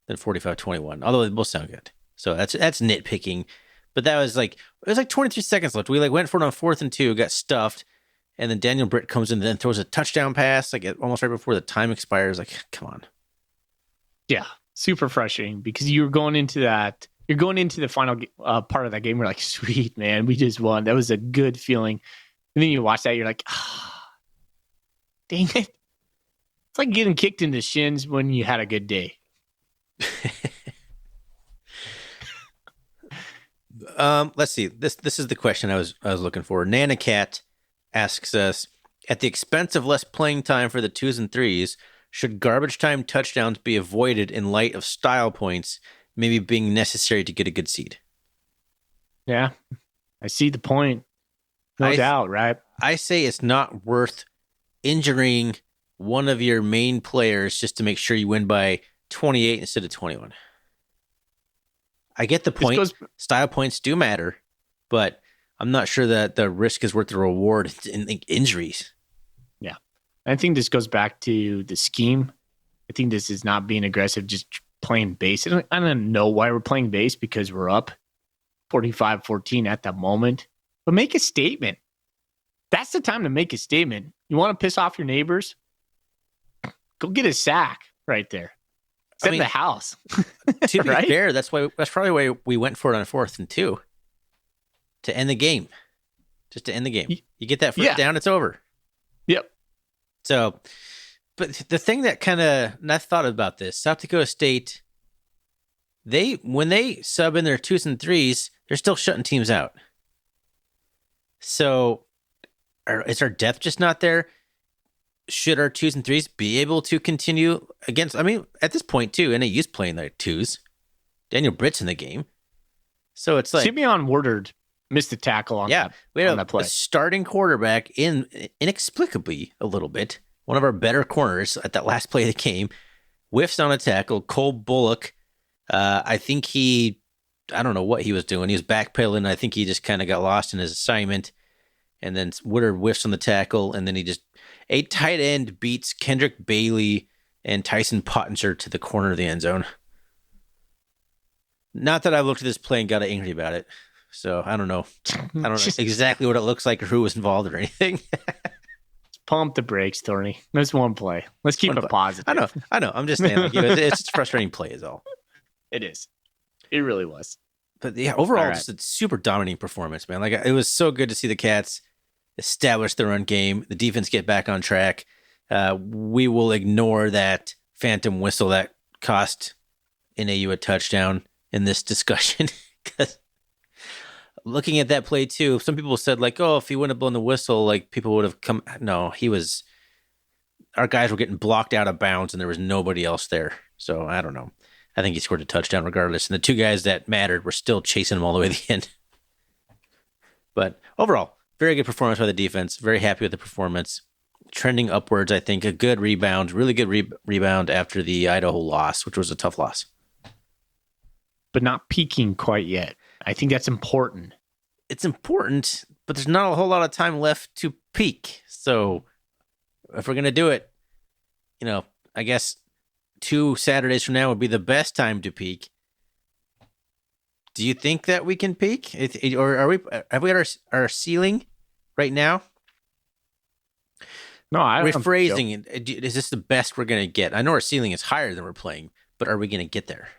than 45-21, although they both sound good. So that's nitpicking. But that was like, it was like 23 seconds left. We like went for it on 4th and 2, got stuffed. And then Daniel Britt comes in and then throws a touchdown pass, like almost right before the time expires. Like, come on. Yeah. Super frustrating because you're going into the final part of that game. We're like, sweet, man, we just won. That was a good feeling. And then you watch that, you're like, dang it. It's like getting kicked in the shins when you had a good day. Let's see. This is the question I was looking for. Nana Cat asks us, at the expense of less playing time for the 2s and 3s, should garbage time touchdowns be avoided in light of style points maybe being necessary to get a good seed? Yeah. I see the point. No doubt, right? I say it's not worth injuring one of your main players just to make sure you win by 28 instead of 21. I get the point. Style points do matter, but I'm not sure that the risk is worth the reward in injuries. Yeah. I think this goes back to the scheme. I think this is not being aggressive, just playing base. I don't know why we're playing base, because we're up 45-14 at that moment. But make a statement. That's the time to make a statement. You want to piss off your neighbors? Go get a sack right there. Set the house. To be right? fair, that's probably why we went for it on 4th and 2 to end the game. Just to end the game. You get that first down, it's over. Yep. So, but the thing that kind of, and I thought about this, South Dakota State, when they sub in their 2s and 3s, they're still shutting teams out. So, is our depth just not there? Should our 2s and 3s be able to continue against? I mean, at this point too, NAU's playing their 2s. Daniel Britt's in the game, so it's like Simeon Woodard missed the tackle on that play. A starting quarterback inexplicably a little bit. One of our better corners at that last play of the game whiffs on a tackle. Cole Bullock, I think I don't know what he was doing. He was backpedaling. I think he just kind of got lost in his assignment. And then Woodard whiffs on the tackle, and then a tight end beats Kendrick Bailey and Tyson Pottinger to the corner of the end zone. Not that I looked at this play and got angry about it. So I don't know. I don't know exactly what it looks like or who was involved or anything. Pump the brakes, Thorny. That's one play. Let's keep it positive. I know. I'm just saying, it's just a frustrating play is all. It is. It really was. But yeah, overall, just a super dominating performance, man. Like, it was so good to see the Cats establish their run game, the defense get back on track. We will ignore that phantom whistle that cost NAU a touchdown in this discussion. Because looking at that play too, some people said like, "Oh, if he wouldn't have blown the whistle, like people would have come." No, our guys were getting blocked out of bounds, and there was nobody else there. So I don't know. I think he scored a touchdown regardless, and the two guys that mattered were still chasing him all the way to the end. But overall, very good performance by the defense. Very happy with the performance. Trending upwards, I think. A good rebound, really good rebound after the Idaho loss, which was a tough loss. But not peaking quite yet. I think that's important. It's important, but there's not a whole lot of time left to peak. So if we're going to do it, I guess 2 Saturdays from now would be the best time to peak. Do you think that we can peak? Or have we got our ceiling right now? No, I don't rephrasing it. Is this the best we're going to get? I know our ceiling is higher than we're playing, but are we going to get there?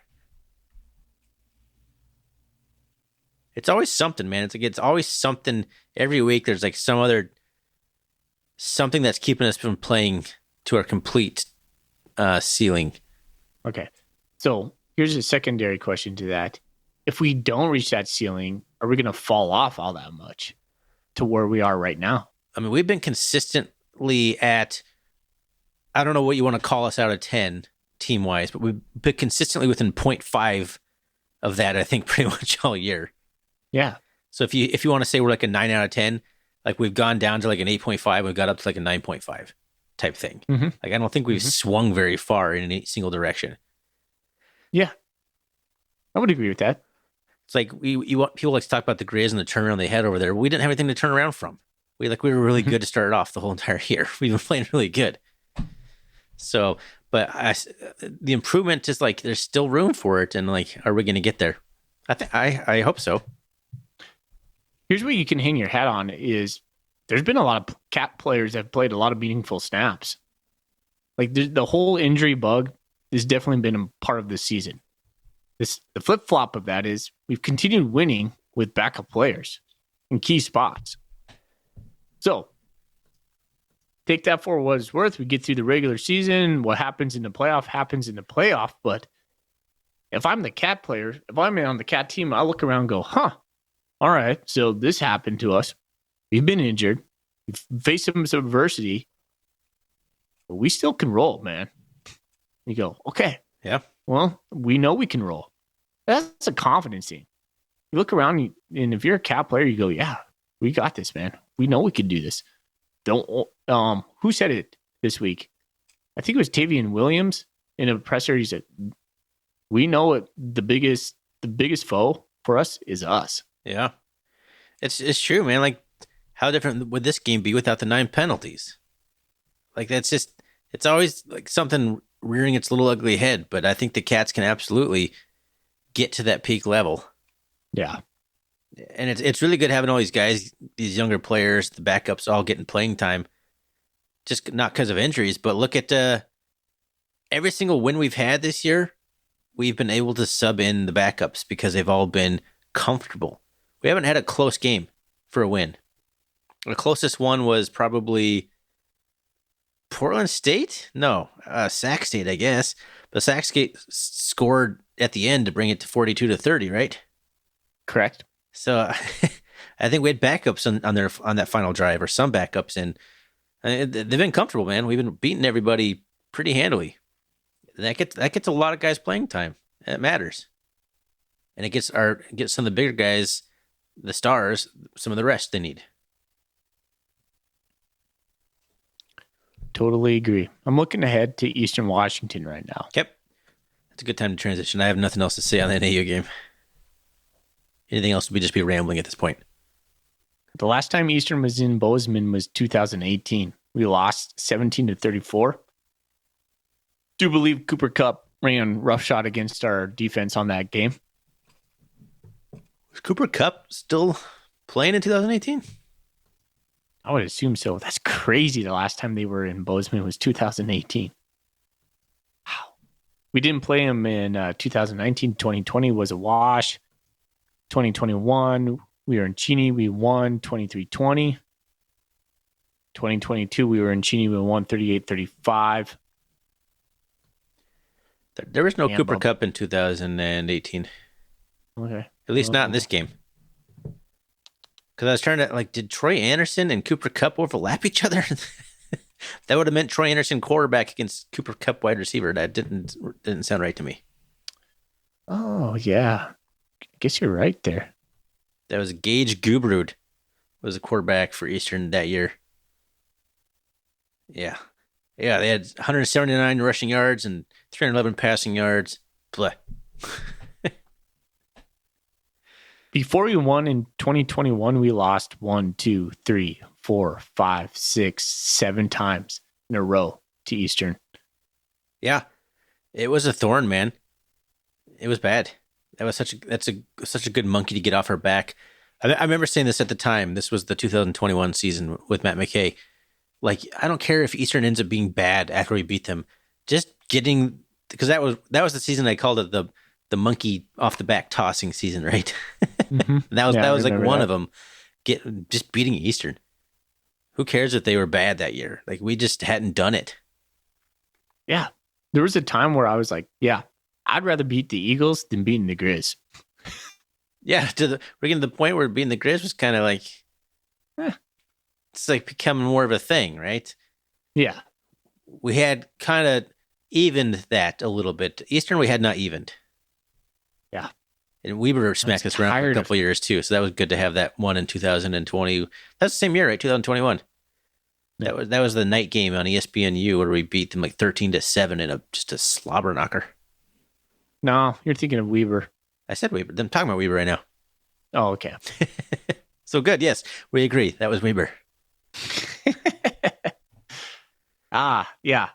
It's always something, man. It's always something every week. There's like something that's keeping us from playing to our complete ceiling. Okay. So here's a secondary question to that. If we don't reach that ceiling, are we going to fall off all that much to where we are right now? I mean, we've been consistently at, I don't know what you want to call us out of 10 team-wise, but we've been consistently within 0.5 of that, I think, pretty much all year. Yeah. So if you want to say we're like a 9 out of 10, like we've gone down to like an 8.5, we've got up to like a 9.5 type thing. Mm-hmm. Like I don't think we've swung very far in any single direction. Yeah. I would agree with that. It's like people like to talk about the Grizz and the turnaround they had over there. We didn't have anything to turn around from. We were really good to start it off the whole entire year. We've been playing really good. So, but the improvement is like there's still room for it, and like, are we going to get there? I hope so. Here's what you can hang your hat on is there's been a lot of Cat players that have played a lot of meaningful snaps. Like the whole injury bug has definitely been a part of this season. The flip-flop of that is we've continued winning with backup players in key spots. So take that for what it's worth. We get through the regular season. What happens in the playoff happens in the playoff. But if I'm the Cat player, if I'm on the Cat team, I look around and go, all right, so this happened to us. We've been injured. We've faced some adversity. But we still can roll, man. You go, okay. Yeah. Well, we know we can roll. That's a confidence thing. you look around, and if you're a Cat player, you go, yeah, we got this, man. We know we can do this. Don't. Who said it this week? I think it was Tavian Williams in a presser. He said, "We know it. The biggest foe for us is us." Yeah, it's true, man. Like, how different would this game be without the 9 penalties? Like, that's just, it's always like something rearing its little ugly head. But I think the Cats can absolutely get to that peak level. Yeah. And it's really good having all these guys, these younger players, the backups all getting playing time. Just not because of injuries, but look at every single win we've had this year, we've been able to sub in the backups because they've all been comfortable. We haven't had a close game for a win. The closest one was probably Portland State? No, Sac State, I guess. But Sac State scored at the end to bring it to 42-30, right? Correct. So I think we had backups on that final drive, or some backups, and they've been comfortable, man. We've been beating everybody pretty handily. That gets a lot of guys playing time. That matters, and it gets some of the bigger guys, the stars, some of the rest they need. Totally agree. I'm looking ahead to Eastern Washington right now. Yep, that's a good time to transition. I have nothing else to say on that AU game. Anything else would just be rambling at this point. The last time Eastern was in Bozeman was 2018. We lost 17-34. Do believe Cooper Kupp ran roughshod against our defense on that game. Was Cooper Kupp still playing in 2018? I would assume so. That's crazy. The last time they were in Bozeman was 2018. Wow. We didn't play him in 2019. 2020 was a wash. 2021, we were in Cheney. We won 23-20. 2022, we were in Cheney. We won 38-35. There was no Cooper Kupp in 2018. Okay. At least not in this game. Because I was trying to, did Troy Anderson and Cooper Kupp overlap each other? That would have meant Troy Anderson quarterback against Cooper Kupp wide receiver. That didn't sound right to me. Oh, yeah. I guess you're right there. That was Gage Gubrud was the quarterback for Eastern that year. Yeah. Yeah, they had 179 rushing yards and 311 passing yards. Blah. Before we won in 2021, we lost 1, 2, 3, 4, 5, 6, 7 times in a row to Eastern. Yeah. It was a thorn, man. It was bad. That was such a good monkey to get off her back. I remember saying this at the time. This was the 2021 season with Matt McKay. I don't care if Eastern ends up being bad after we beat them. Just getting, because that was the season I called it the monkey off the back tossing season, right? Mm-hmm. that was like one of them. Just beating Eastern. Who cares if they were bad that year? We just hadn't done it. Yeah. There was a time where I was like, yeah, I'd rather beat the Eagles than beating the Grizz. Yeah, we're getting to the point where beating the Grizz was kind of it's becoming more of a thing, right? Yeah. We had kind of evened that a little bit. Eastern, we had not evened. Yeah. And Weber smacked us around for a couple of years too, so that was good to have that one in 2020. That's the same year, right? 2021. Yeah. That was the night game on ESPNU where we beat them 13-7 in just a slobber knocker. No, you're thinking of Weber. I said Weber. I'm talking about Weber right now. Oh, okay. So good. Yes, we agree. That was Weber. Yeah.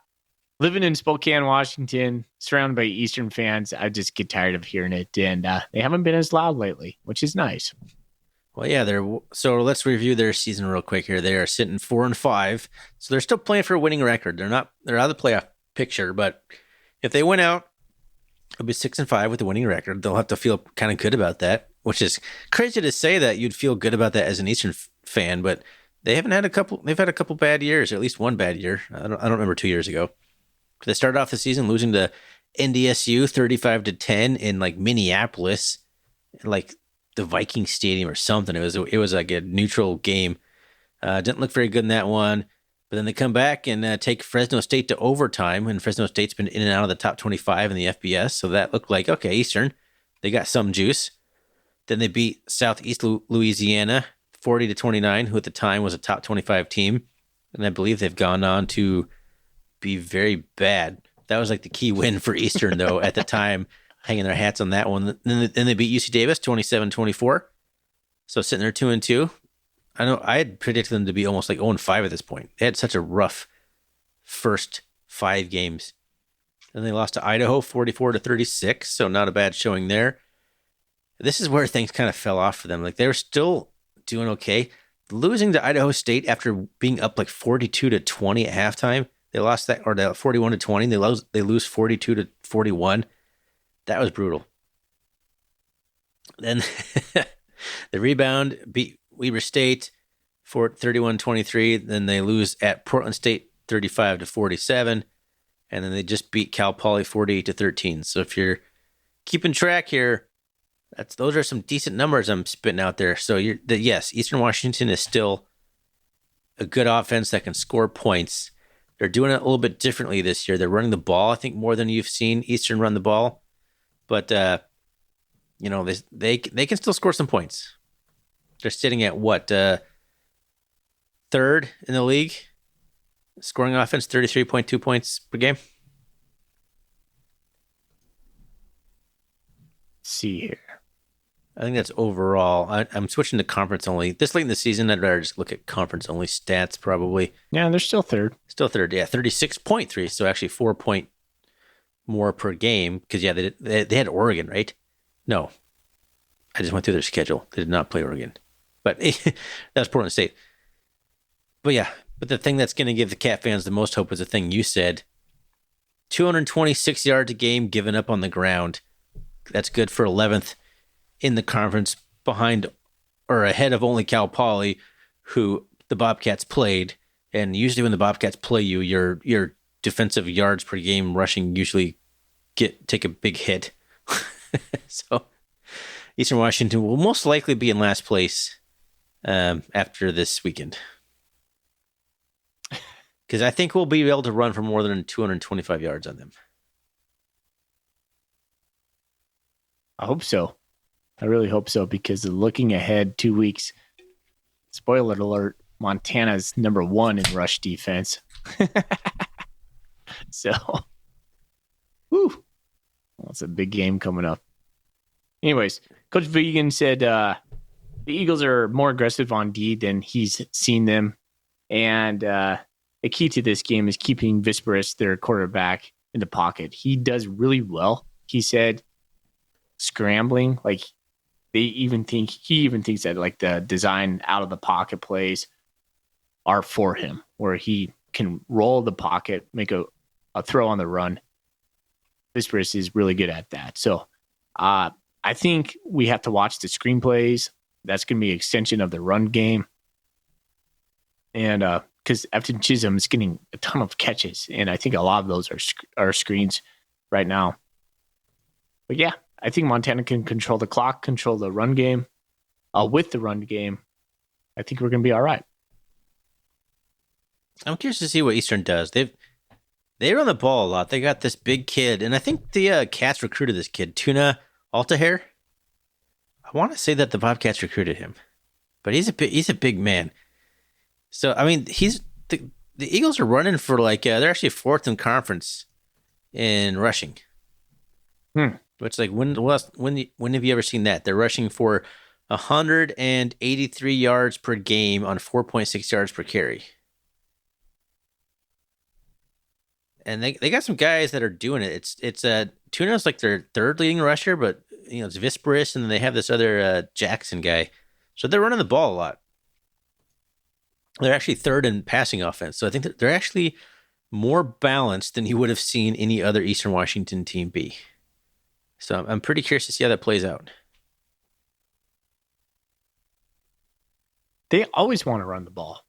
Living in Spokane, Washington, surrounded by Eastern fans, I just get tired of hearing it. And they haven't been as loud lately, which is nice. Well, yeah, so let's review their season real quick here. They are sitting 4-5, so they're still playing for a winning record. They're out of the playoff picture, but if they win out, it'll be 6-5 with a winning record. They'll have to feel kind of good about that, which is crazy to say that you'd feel good about that as an Eastern fan, but they've had a couple bad years, or at least one bad year. I don't remember 2 years ago. They started off the season losing to NDSU 35-10 in Minneapolis, the Viking Stadium or something. It was like a neutral game. Didn't look very good in that one. But then they come back and take Fresno State to overtime, and Fresno State's been in and out of the top 25 in the FBS. So that looked like, okay, Eastern, they got some juice. Then they beat Southeast Louisiana 40-29, who at the time was a top 25 team. And I believe they've gone on to be very bad. That was like the key win for Eastern, though, at the time, hanging their hats on that one. Then they beat UC Davis 27-24. So sitting there 2-2. I know I had predicted them to be almost like 0-5 at this point. They had such a rough first 5 games. Then they lost to Idaho 44-36, so not a bad showing there. This is where things kind of fell off for them. Like, they were still doing okay. Losing to Idaho State after being up like 42-20 at halftime. They lost that, or 41-20. They lose 42-41. That was brutal. Then the rebound beat Weber State for 31-23. Then they lose at Portland State 35-47. And then they just beat Cal Poly 48-13. So if you're keeping track here, those are some decent numbers I'm spitting out there. So yes, Eastern Washington is still a good offense that can score points. They're doing it a little bit differently this year. They're running the ball, I think, more than you've seen Eastern run the ball. But they can still score some points. They're sitting at what, third in the league, scoring offense, 33.2 points per game. Let's see here. I think that's overall. I'm switching to conference only. This late in the season, I'd rather just look at conference only stats probably. Yeah, they're still third. Still third, yeah. 36.3, so actually 4 point more per game. Because, yeah, they had Oregon, right? No. I just went through their schedule. They did not play Oregon. But that was Portland State. But, yeah. But the thing that's going to give the Cat fans the most hope is the thing you said. 226 yards a game given up on the ground. That's good for 11th in the conference, behind or ahead of only Cal Poly, who the Bobcats played. And usually when the Bobcats play you, your defensive yards per game rushing usually take a big hit. So Eastern Washington will most likely be in last place after this weekend. Because I think we'll be able to run for more than 225 yards on them. I hope so. I really hope so, because looking ahead 2 weeks, spoiler alert, Montana's number 1 in rush defense. So, whew, that's a big game coming up. Anyways, Coach Vigen said the Eagles are more aggressive on D than he's seen them. And the key to this game is keeping Visperis, their quarterback, in the pocket. He does really well. He said scrambling, like he even thinks that like the design out of the pocket plays are for him, where he can roll the pocket, make a throw on the run. Visperis is really good at that. So I think we have to watch the screenplays. That's going to be an extension of the run game. And because Efton Chisholm is getting a ton of catches, and I think a lot of those are screens right now. But yeah, I think Montana can control the clock, control the run game. With the run game, I think we're going to be all right. I'm curious to see what Eastern does. They run the ball a lot. They got this big kid, and I think the Cats recruited this kid, Tuna Altahair. I want to say that the Bobcats recruited him, but he's a big man. So I mean, the Eagles are running for like they're actually 4th in conference in rushing. Which like when have you ever seen that? They're rushing for 183 yards per game on 4.6 yards per carry. And they got some guys that are doing it. It's Tuna's like their 3rd leading rusher, but it's Visperis, and then they have this other Jackson guy. So they're running the ball a lot. They're actually 3rd in passing offense. So I think that they're actually more balanced than you would have seen any other Eastern Washington team be. So I'm pretty curious to see how that plays out. They always want to run the ball.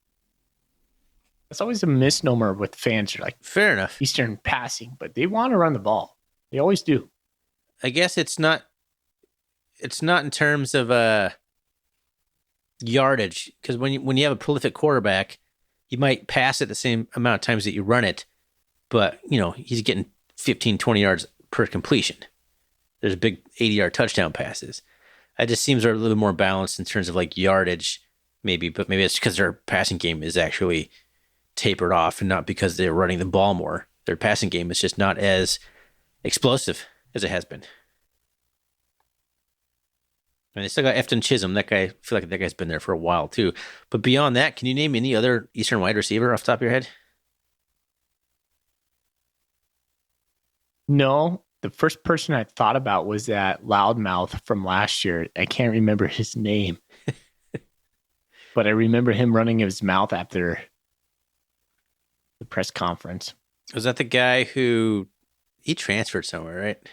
It's always a misnomer with fans. You're like, fair enough. Eastern passing, but they want to run the ball. They always do. I guess it's not in terms of yardage, because when you have a prolific quarterback, you might pass it the same amount of times that you run it, but he's getting 15, 20 yards per completion. There's big 80-yard touchdown passes. It just seems they're a little more balanced in terms of like yardage, maybe, but maybe it's because their passing game is actually tapered off and not because they're running the ball more. Their passing game is just not as explosive as it has been. And they still got Efton Chisholm. That guy, I feel like that guy's been there for a while too. But beyond that, can you name any other Eastern wide receiver off the top of your head? No, the first person I thought about was that loudmouth from last year. I can't remember his name, but I remember him running his mouth after the press conference. Was that the guy who he transferred somewhere, right?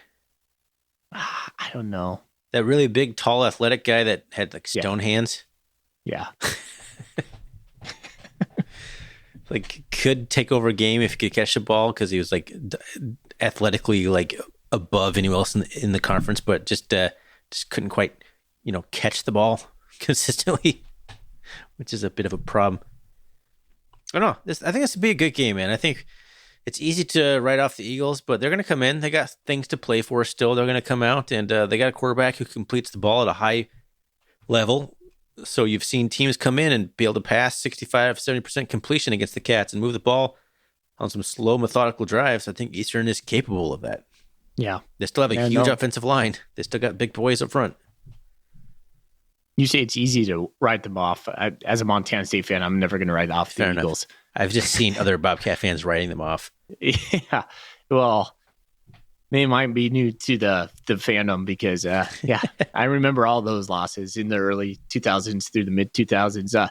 I don't know. That really big, tall, athletic guy that had like stone hands. Yeah. Like could take over a game if he could catch the ball because he was like athletically like above anyone else in the conference, but just couldn't quite, catch the ball consistently, which is a bit of a problem. I don't know. I think this would be a good game, man. I think it's easy to write off the Eagles, but they're going to come in. They got things to play for still. They're going to come out, and they got a quarterback who completes the ball at a high level. So you've seen teams come in and be able to pass 65, 70% completion against the Cats and move the ball on some slow, methodical drives. I think Eastern is capable of that. Yeah. They still have a huge offensive line. They still got big boys up front. You say it's easy to write them off. As a Montana State fan, I'm never going to write off the Eagles. I've just seen other Bobcat fans writing them off. Yeah. Well, they might be new to the fandom because, I remember all those losses in the early 2000s through the mid 2000s.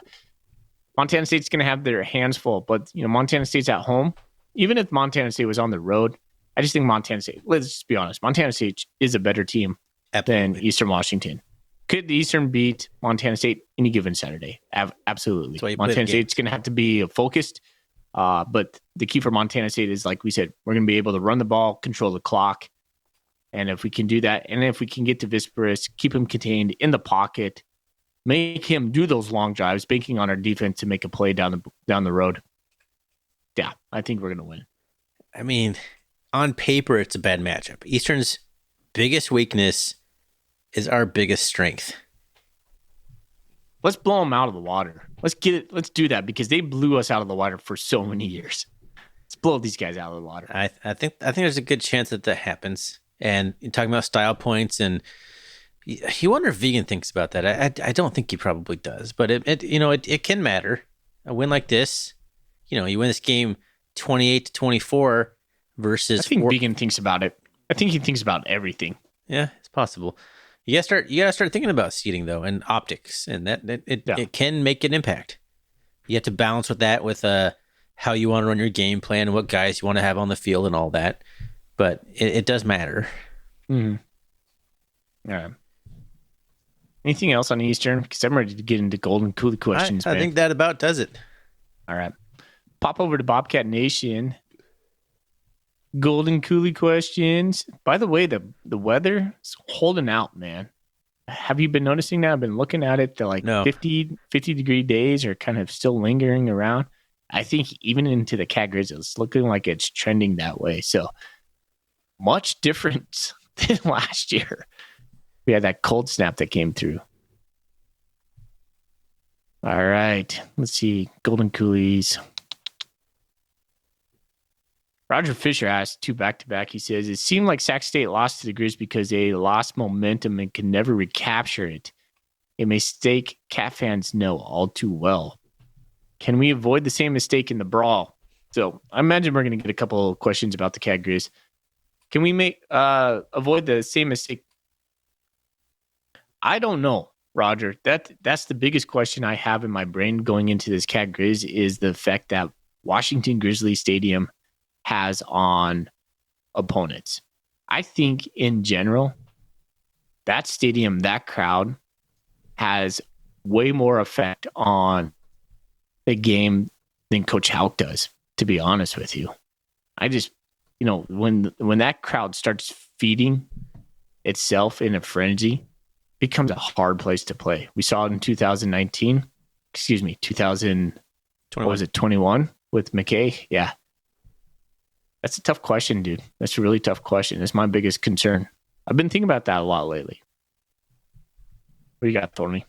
Montana State's going to have their hands full, but Montana State's at home. Even if Montana State was on the road, I just think Montana State. Let's just be honest. Montana State is a better team than Eastern Washington. Could the Eastern beat Montana State any given Saturday? Absolutely. Montana State's going to have to be focused. But the key for Montana State is, like we said, we're going to be able to run the ball, control the clock. And if we can do that, and if we can get to Visperis, keep him contained in the pocket, make him do those long drives, banking on our defense to make a play down the road. Yeah, I think we're going to win. I mean, on paper, it's a bad matchup. Eastern's biggest weakness is our biggest strength. Let's blow them out of the water. Let's get it. Let's do that because they blew us out of the water for so many years. Let's blow these guys out of the water. I think there's a good chance that happens. And you're talking about style points, and you wonder if Vegan thinks about that. I don't think he probably does, but it can matter. A win like this, you win this game 28-24 versus. I think Vegan thinks about it. I think he thinks about everything. Yeah, it's possible. You gotta start thinking about seating though, and optics, and it can make an impact. You have to balance with that with how you want to run your game plan and what guys you want to have on the field and all that. But it does matter. Mm-hmm. All right. Anything else on Eastern? Because I'm ready to get into Golden Coolie questions. I think that about does it. All right. Pop over to Bobcat Nation. Golden Coolie questions. By the way, the weather is holding out, man. Have you been noticing that? I've been looking at it. The 50 degree days are kind of still lingering around. I think even into the Cat Grizz, it's looking like it's trending that way. So much different than last year. We had that cold snap that came through. All right. Let's see. Golden Coolies. Roger Fisher asked 2 back-to-back. He says, it seemed like Sac State lost to the Grizz because they lost momentum and can never recapture it. A mistake Cat fans know all too well. Can we avoid the same mistake in the brawl? So I imagine we're going to get a couple of questions about the Cat Grizz. Can we avoid the same mistake? I don't know, Roger. That's the biggest question I have in my brain going into this Cat Grizz is the effect that Washington Grizzly Stadium has on opponents. I think in general, that stadium, that crowd has way more effect on the game than Coach Houck does, to be honest with you. I just, when that crowd starts feeding itself in a frenzy, it becomes a hard place to play. We saw it in 2019, 2021 with McKay. Yeah. That's a tough question, dude. That's a really tough question. It's my biggest concern. I've been thinking about that a lot lately. What do you got, Thorny?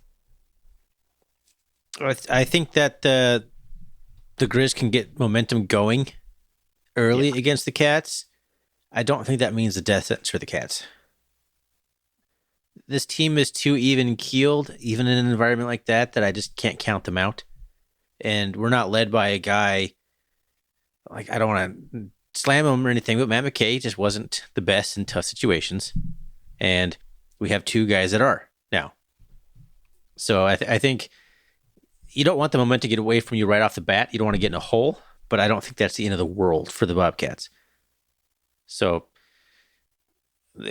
I think that the Grizz can get momentum going early against the Cats. I don't think that means a death sentence for the Cats. This team is too even-keeled, even in an environment like that I just can't count them out. And we're not led by a guy, like, I don't want to slam him or anything, but Matt McKay just wasn't the best in tough situations. And we have two guys that are now. So I think you don't want the momentum to get away from you right off the bat. You don't want to get in a hole, but I don't think that's the end of the world for the Bobcats. So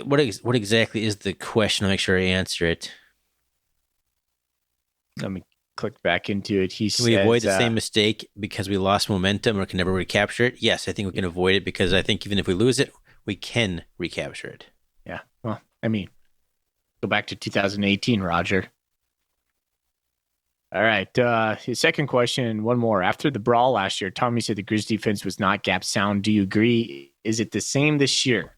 what exactly is the question? I'll make sure I answer it. Let me click back into it. Can we avoid the same mistake because we lost momentum or can never recapture it? Yes, I think we can avoid it because I think even if we lose it, we can recapture it. Yeah. Well, I mean, go back to 2018, Roger. All right. His second question, one more. After the brawl last year, Tommy said the Grizz defense was not gap sound. Do you agree? Is it the same this year?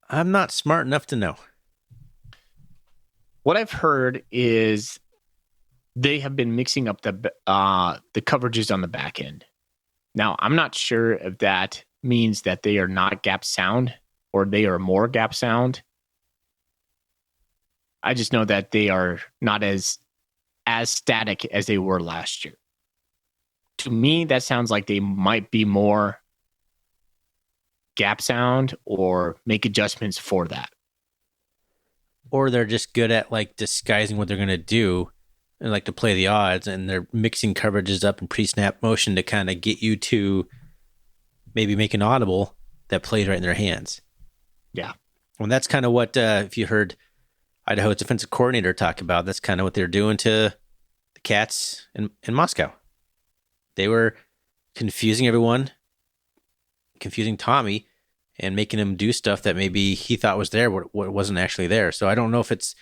I'm not smart enough to know. What I've heard is they have been mixing up the coverages on the back end. Now, I'm not sure if that means that they are not gap sound or they are more gap sound. I just know that they are not as static as they were last year. To me, that sounds like they might be more gap sound or make adjustments for that. Or they're just good at like disguising what they're going to do and like to play the odds, and they're mixing coverages up in pre-snap motion to kind of get you to maybe make an audible that plays right in their hands. Yeah. And that's kind of what, if you heard Idaho's defensive coordinator talk about, that's kind of what they're doing to the Cats in Moscow. They were confusing everyone, confusing Tommy, and making him do stuff that maybe he thought was there, what wasn't actually there. So I don't know if it's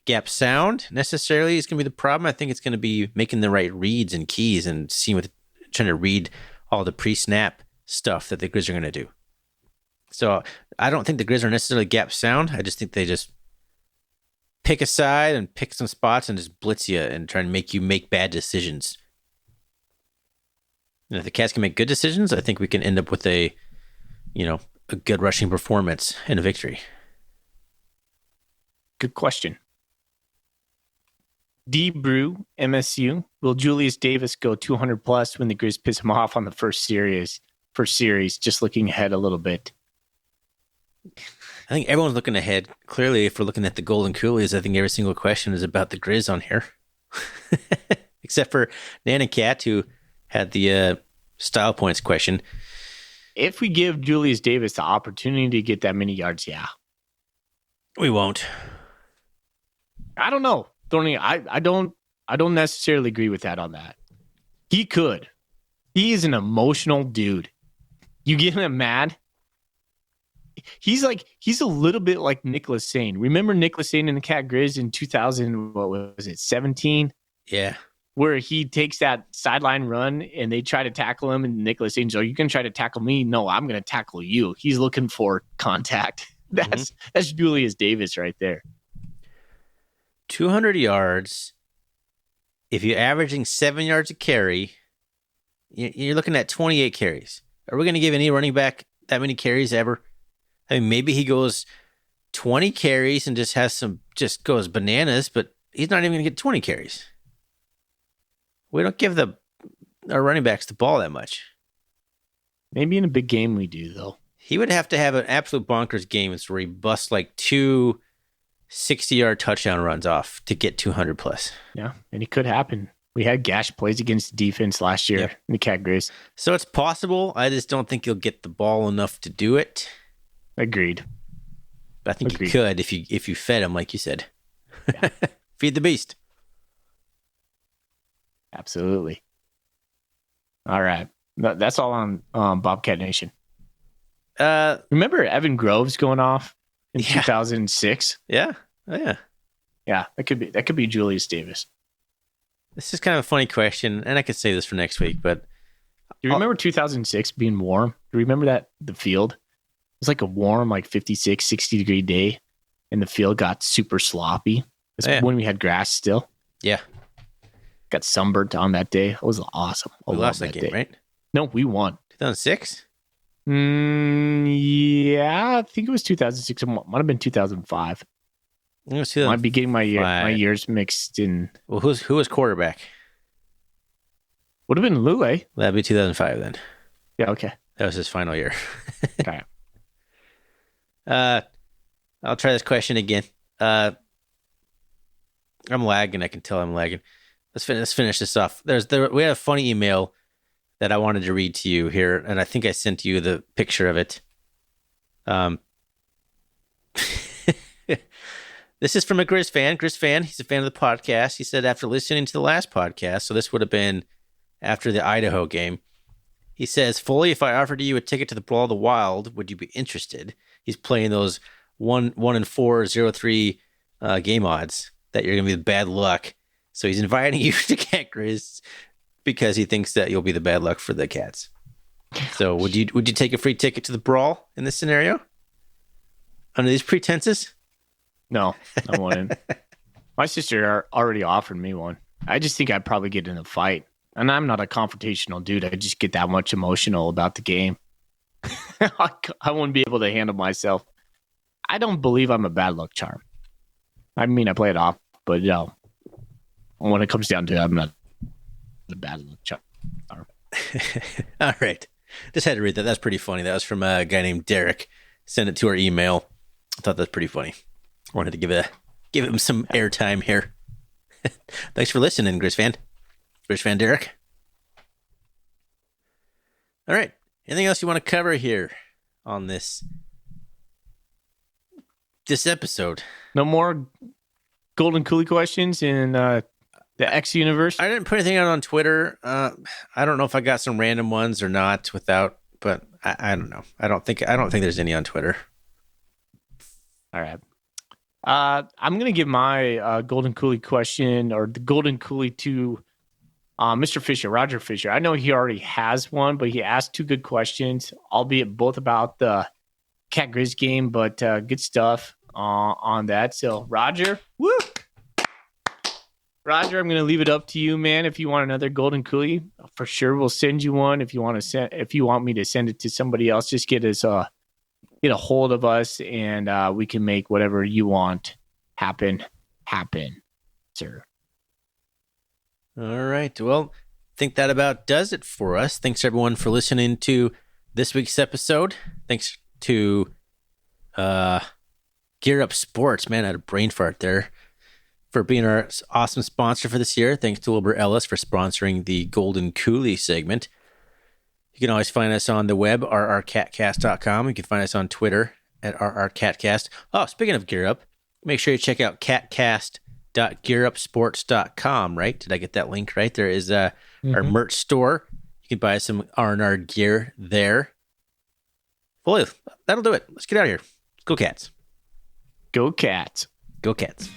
gap sound necessarily is going to be the problem. I think it's going to be making the right reads and keys and seeing trying to read all the pre-snap stuff that the Grizz are going to do. So I don't think the Grizz are necessarily gap sound. I just think they just pick a side and pick some spots and just blitz you and try and make you make bad decisions. And if the Cats can make good decisions, I think we can end up with a good rushing performance and a victory. Good question. D. Brew, MSU. Will Julius Davis go 200 plus when the Grizz piss him off on the first series? Just looking ahead a little bit. I think everyone's looking ahead. Clearly, if we're looking at the Golden Coolies, I think every single question is about the Grizz on here. Except for Nan and Cat, who had the style points question. If we give Julius Davis the opportunity to get that many yards, yeah. We won't. I don't know. Thorny, I don't necessarily agree with that on that. He could. He is an emotional dude. You get him mad. He's a little bit like Nicholas Sane. Remember Nicholas Sane in the Cat Grizz in 2017? Yeah. Where he takes that sideline run and they try to tackle him, and Nicholas Sane's like, "You can try to tackle me. No, I'm going to tackle you." He's looking for contact. That's Julius Davis right there. 200 yards. If you're averaging 7 yards a carry, you're looking at 28 carries. Are we going to give any running back that many carries ever? I mean, maybe he goes 20 carries and just goes bananas, but he's not even going to get 20 carries. We don't give our running backs the ball that much. Maybe in a big game we do, though. He would have to have an absolute bonkers game where he busts like 2 60-yard touchdown runs off to get 200 plus. Yeah, and it could happen. We had gash plays against the defense last year in the Cat Grizz. So it's possible. I just don't think he'll get the ball enough to do it. Agreed. But I think you could if you fed him, like you said. Yeah. Feed the beast. Absolutely. All right. That's all on Bobcat Nation. Remember Evan Groves going off in 2006? Yeah. Oh, yeah. Yeah, that could be Julius Davis. This is kind of a funny question, and I could say this for next week, but do you remember 2006 being warm? Do you remember that the field? It was like a warm, like 56, 60 degree day, and the field got super sloppy. It's Yeah. when we had grass still. Yeah. Got sunburned on that day. It was awesome. I We love lost that game, day. right? No, we won. 2006? Yeah, I think it was 2006. It might have been 2005. It was Might be getting my 2005. years mixed in. Well, who was quarterback? Would have been Lule. That'd be 2005 then. Yeah, okay. That was his final year. Okay. I'll try this question again. I'm lagging. I can tell I'm lagging. Let's finish this off. We had a funny email that I wanted to read to you here, and I think I sent you the picture of it. This is from a Grizz fan. Grizz fan, he's a fan of the podcast. He said after listening to the last podcast, so this would have been after the Idaho game, he says, Foley, if I offered you a ticket to the Brawl of the Wild, would you be interested? He's playing those 1-4, 0-3 game odds that you're going to be the bad luck. So he's inviting you to Cat Grizz because he thinks that you'll be the bad luck for the Cats. So would you take a free ticket to the Brawl in this scenario? Under these pretenses? No, I wouldn't. My sister already offered me one. I just think I'd probably get in a fight. And I'm not a confrontational dude. I just get that much emotional about the game. I wouldn't be able to handle myself. I don't believe I'm a bad luck charm. I mean, I play it off, but no. When it comes down to it, I'm not a bad luck charm. All right. Just had to read that. That's pretty funny. That was from a guy named Derek. Sent it to our email. I thought that's pretty funny. Wanted to give him some airtime here. Thanks for listening, Grizz fan Derek. All right. Anything else you want to cover here on this episode? No more Golden Coolie questions in the X universe? I didn't put anything out on Twitter. I don't know if I got some random ones or not but I don't know. I don't think there's any on Twitter. All right. I'm going to give my Golden Coolie question or the Golden Coolie to Mr. Fisher, Roger Fisher. I know he already has one, but he asked two good questions, albeit both about the Cat Grizz game, but good stuff on that. So, Roger, woo! Roger, I'm going to leave it up to you, man. If you want another Golden Coolie, for sure we'll send you one. If you want me to send it to somebody else, just get a hold of us, and we can make whatever you want happen, sir. All right. Well, I think that about does it for us. Thanks, everyone, for listening to this week's episode. Thanks to Gear Up Sports. Man, I had a brain fart there. For being our awesome sponsor for this year. Thanks to Wilbur Ellis for sponsoring the Golden Coolie segment. You can always find us on the web, rrcatcast.com. You can find us on Twitter at rrcatcast. Oh, speaking of Gear Up, make sure you check out catcast.gearupsports.com, right? Did I get that link right? There is our merch store. You can buy some R&R gear there. Well, that'll do it. Let's get out of here. Go Cats. Go Cats. Go Cats.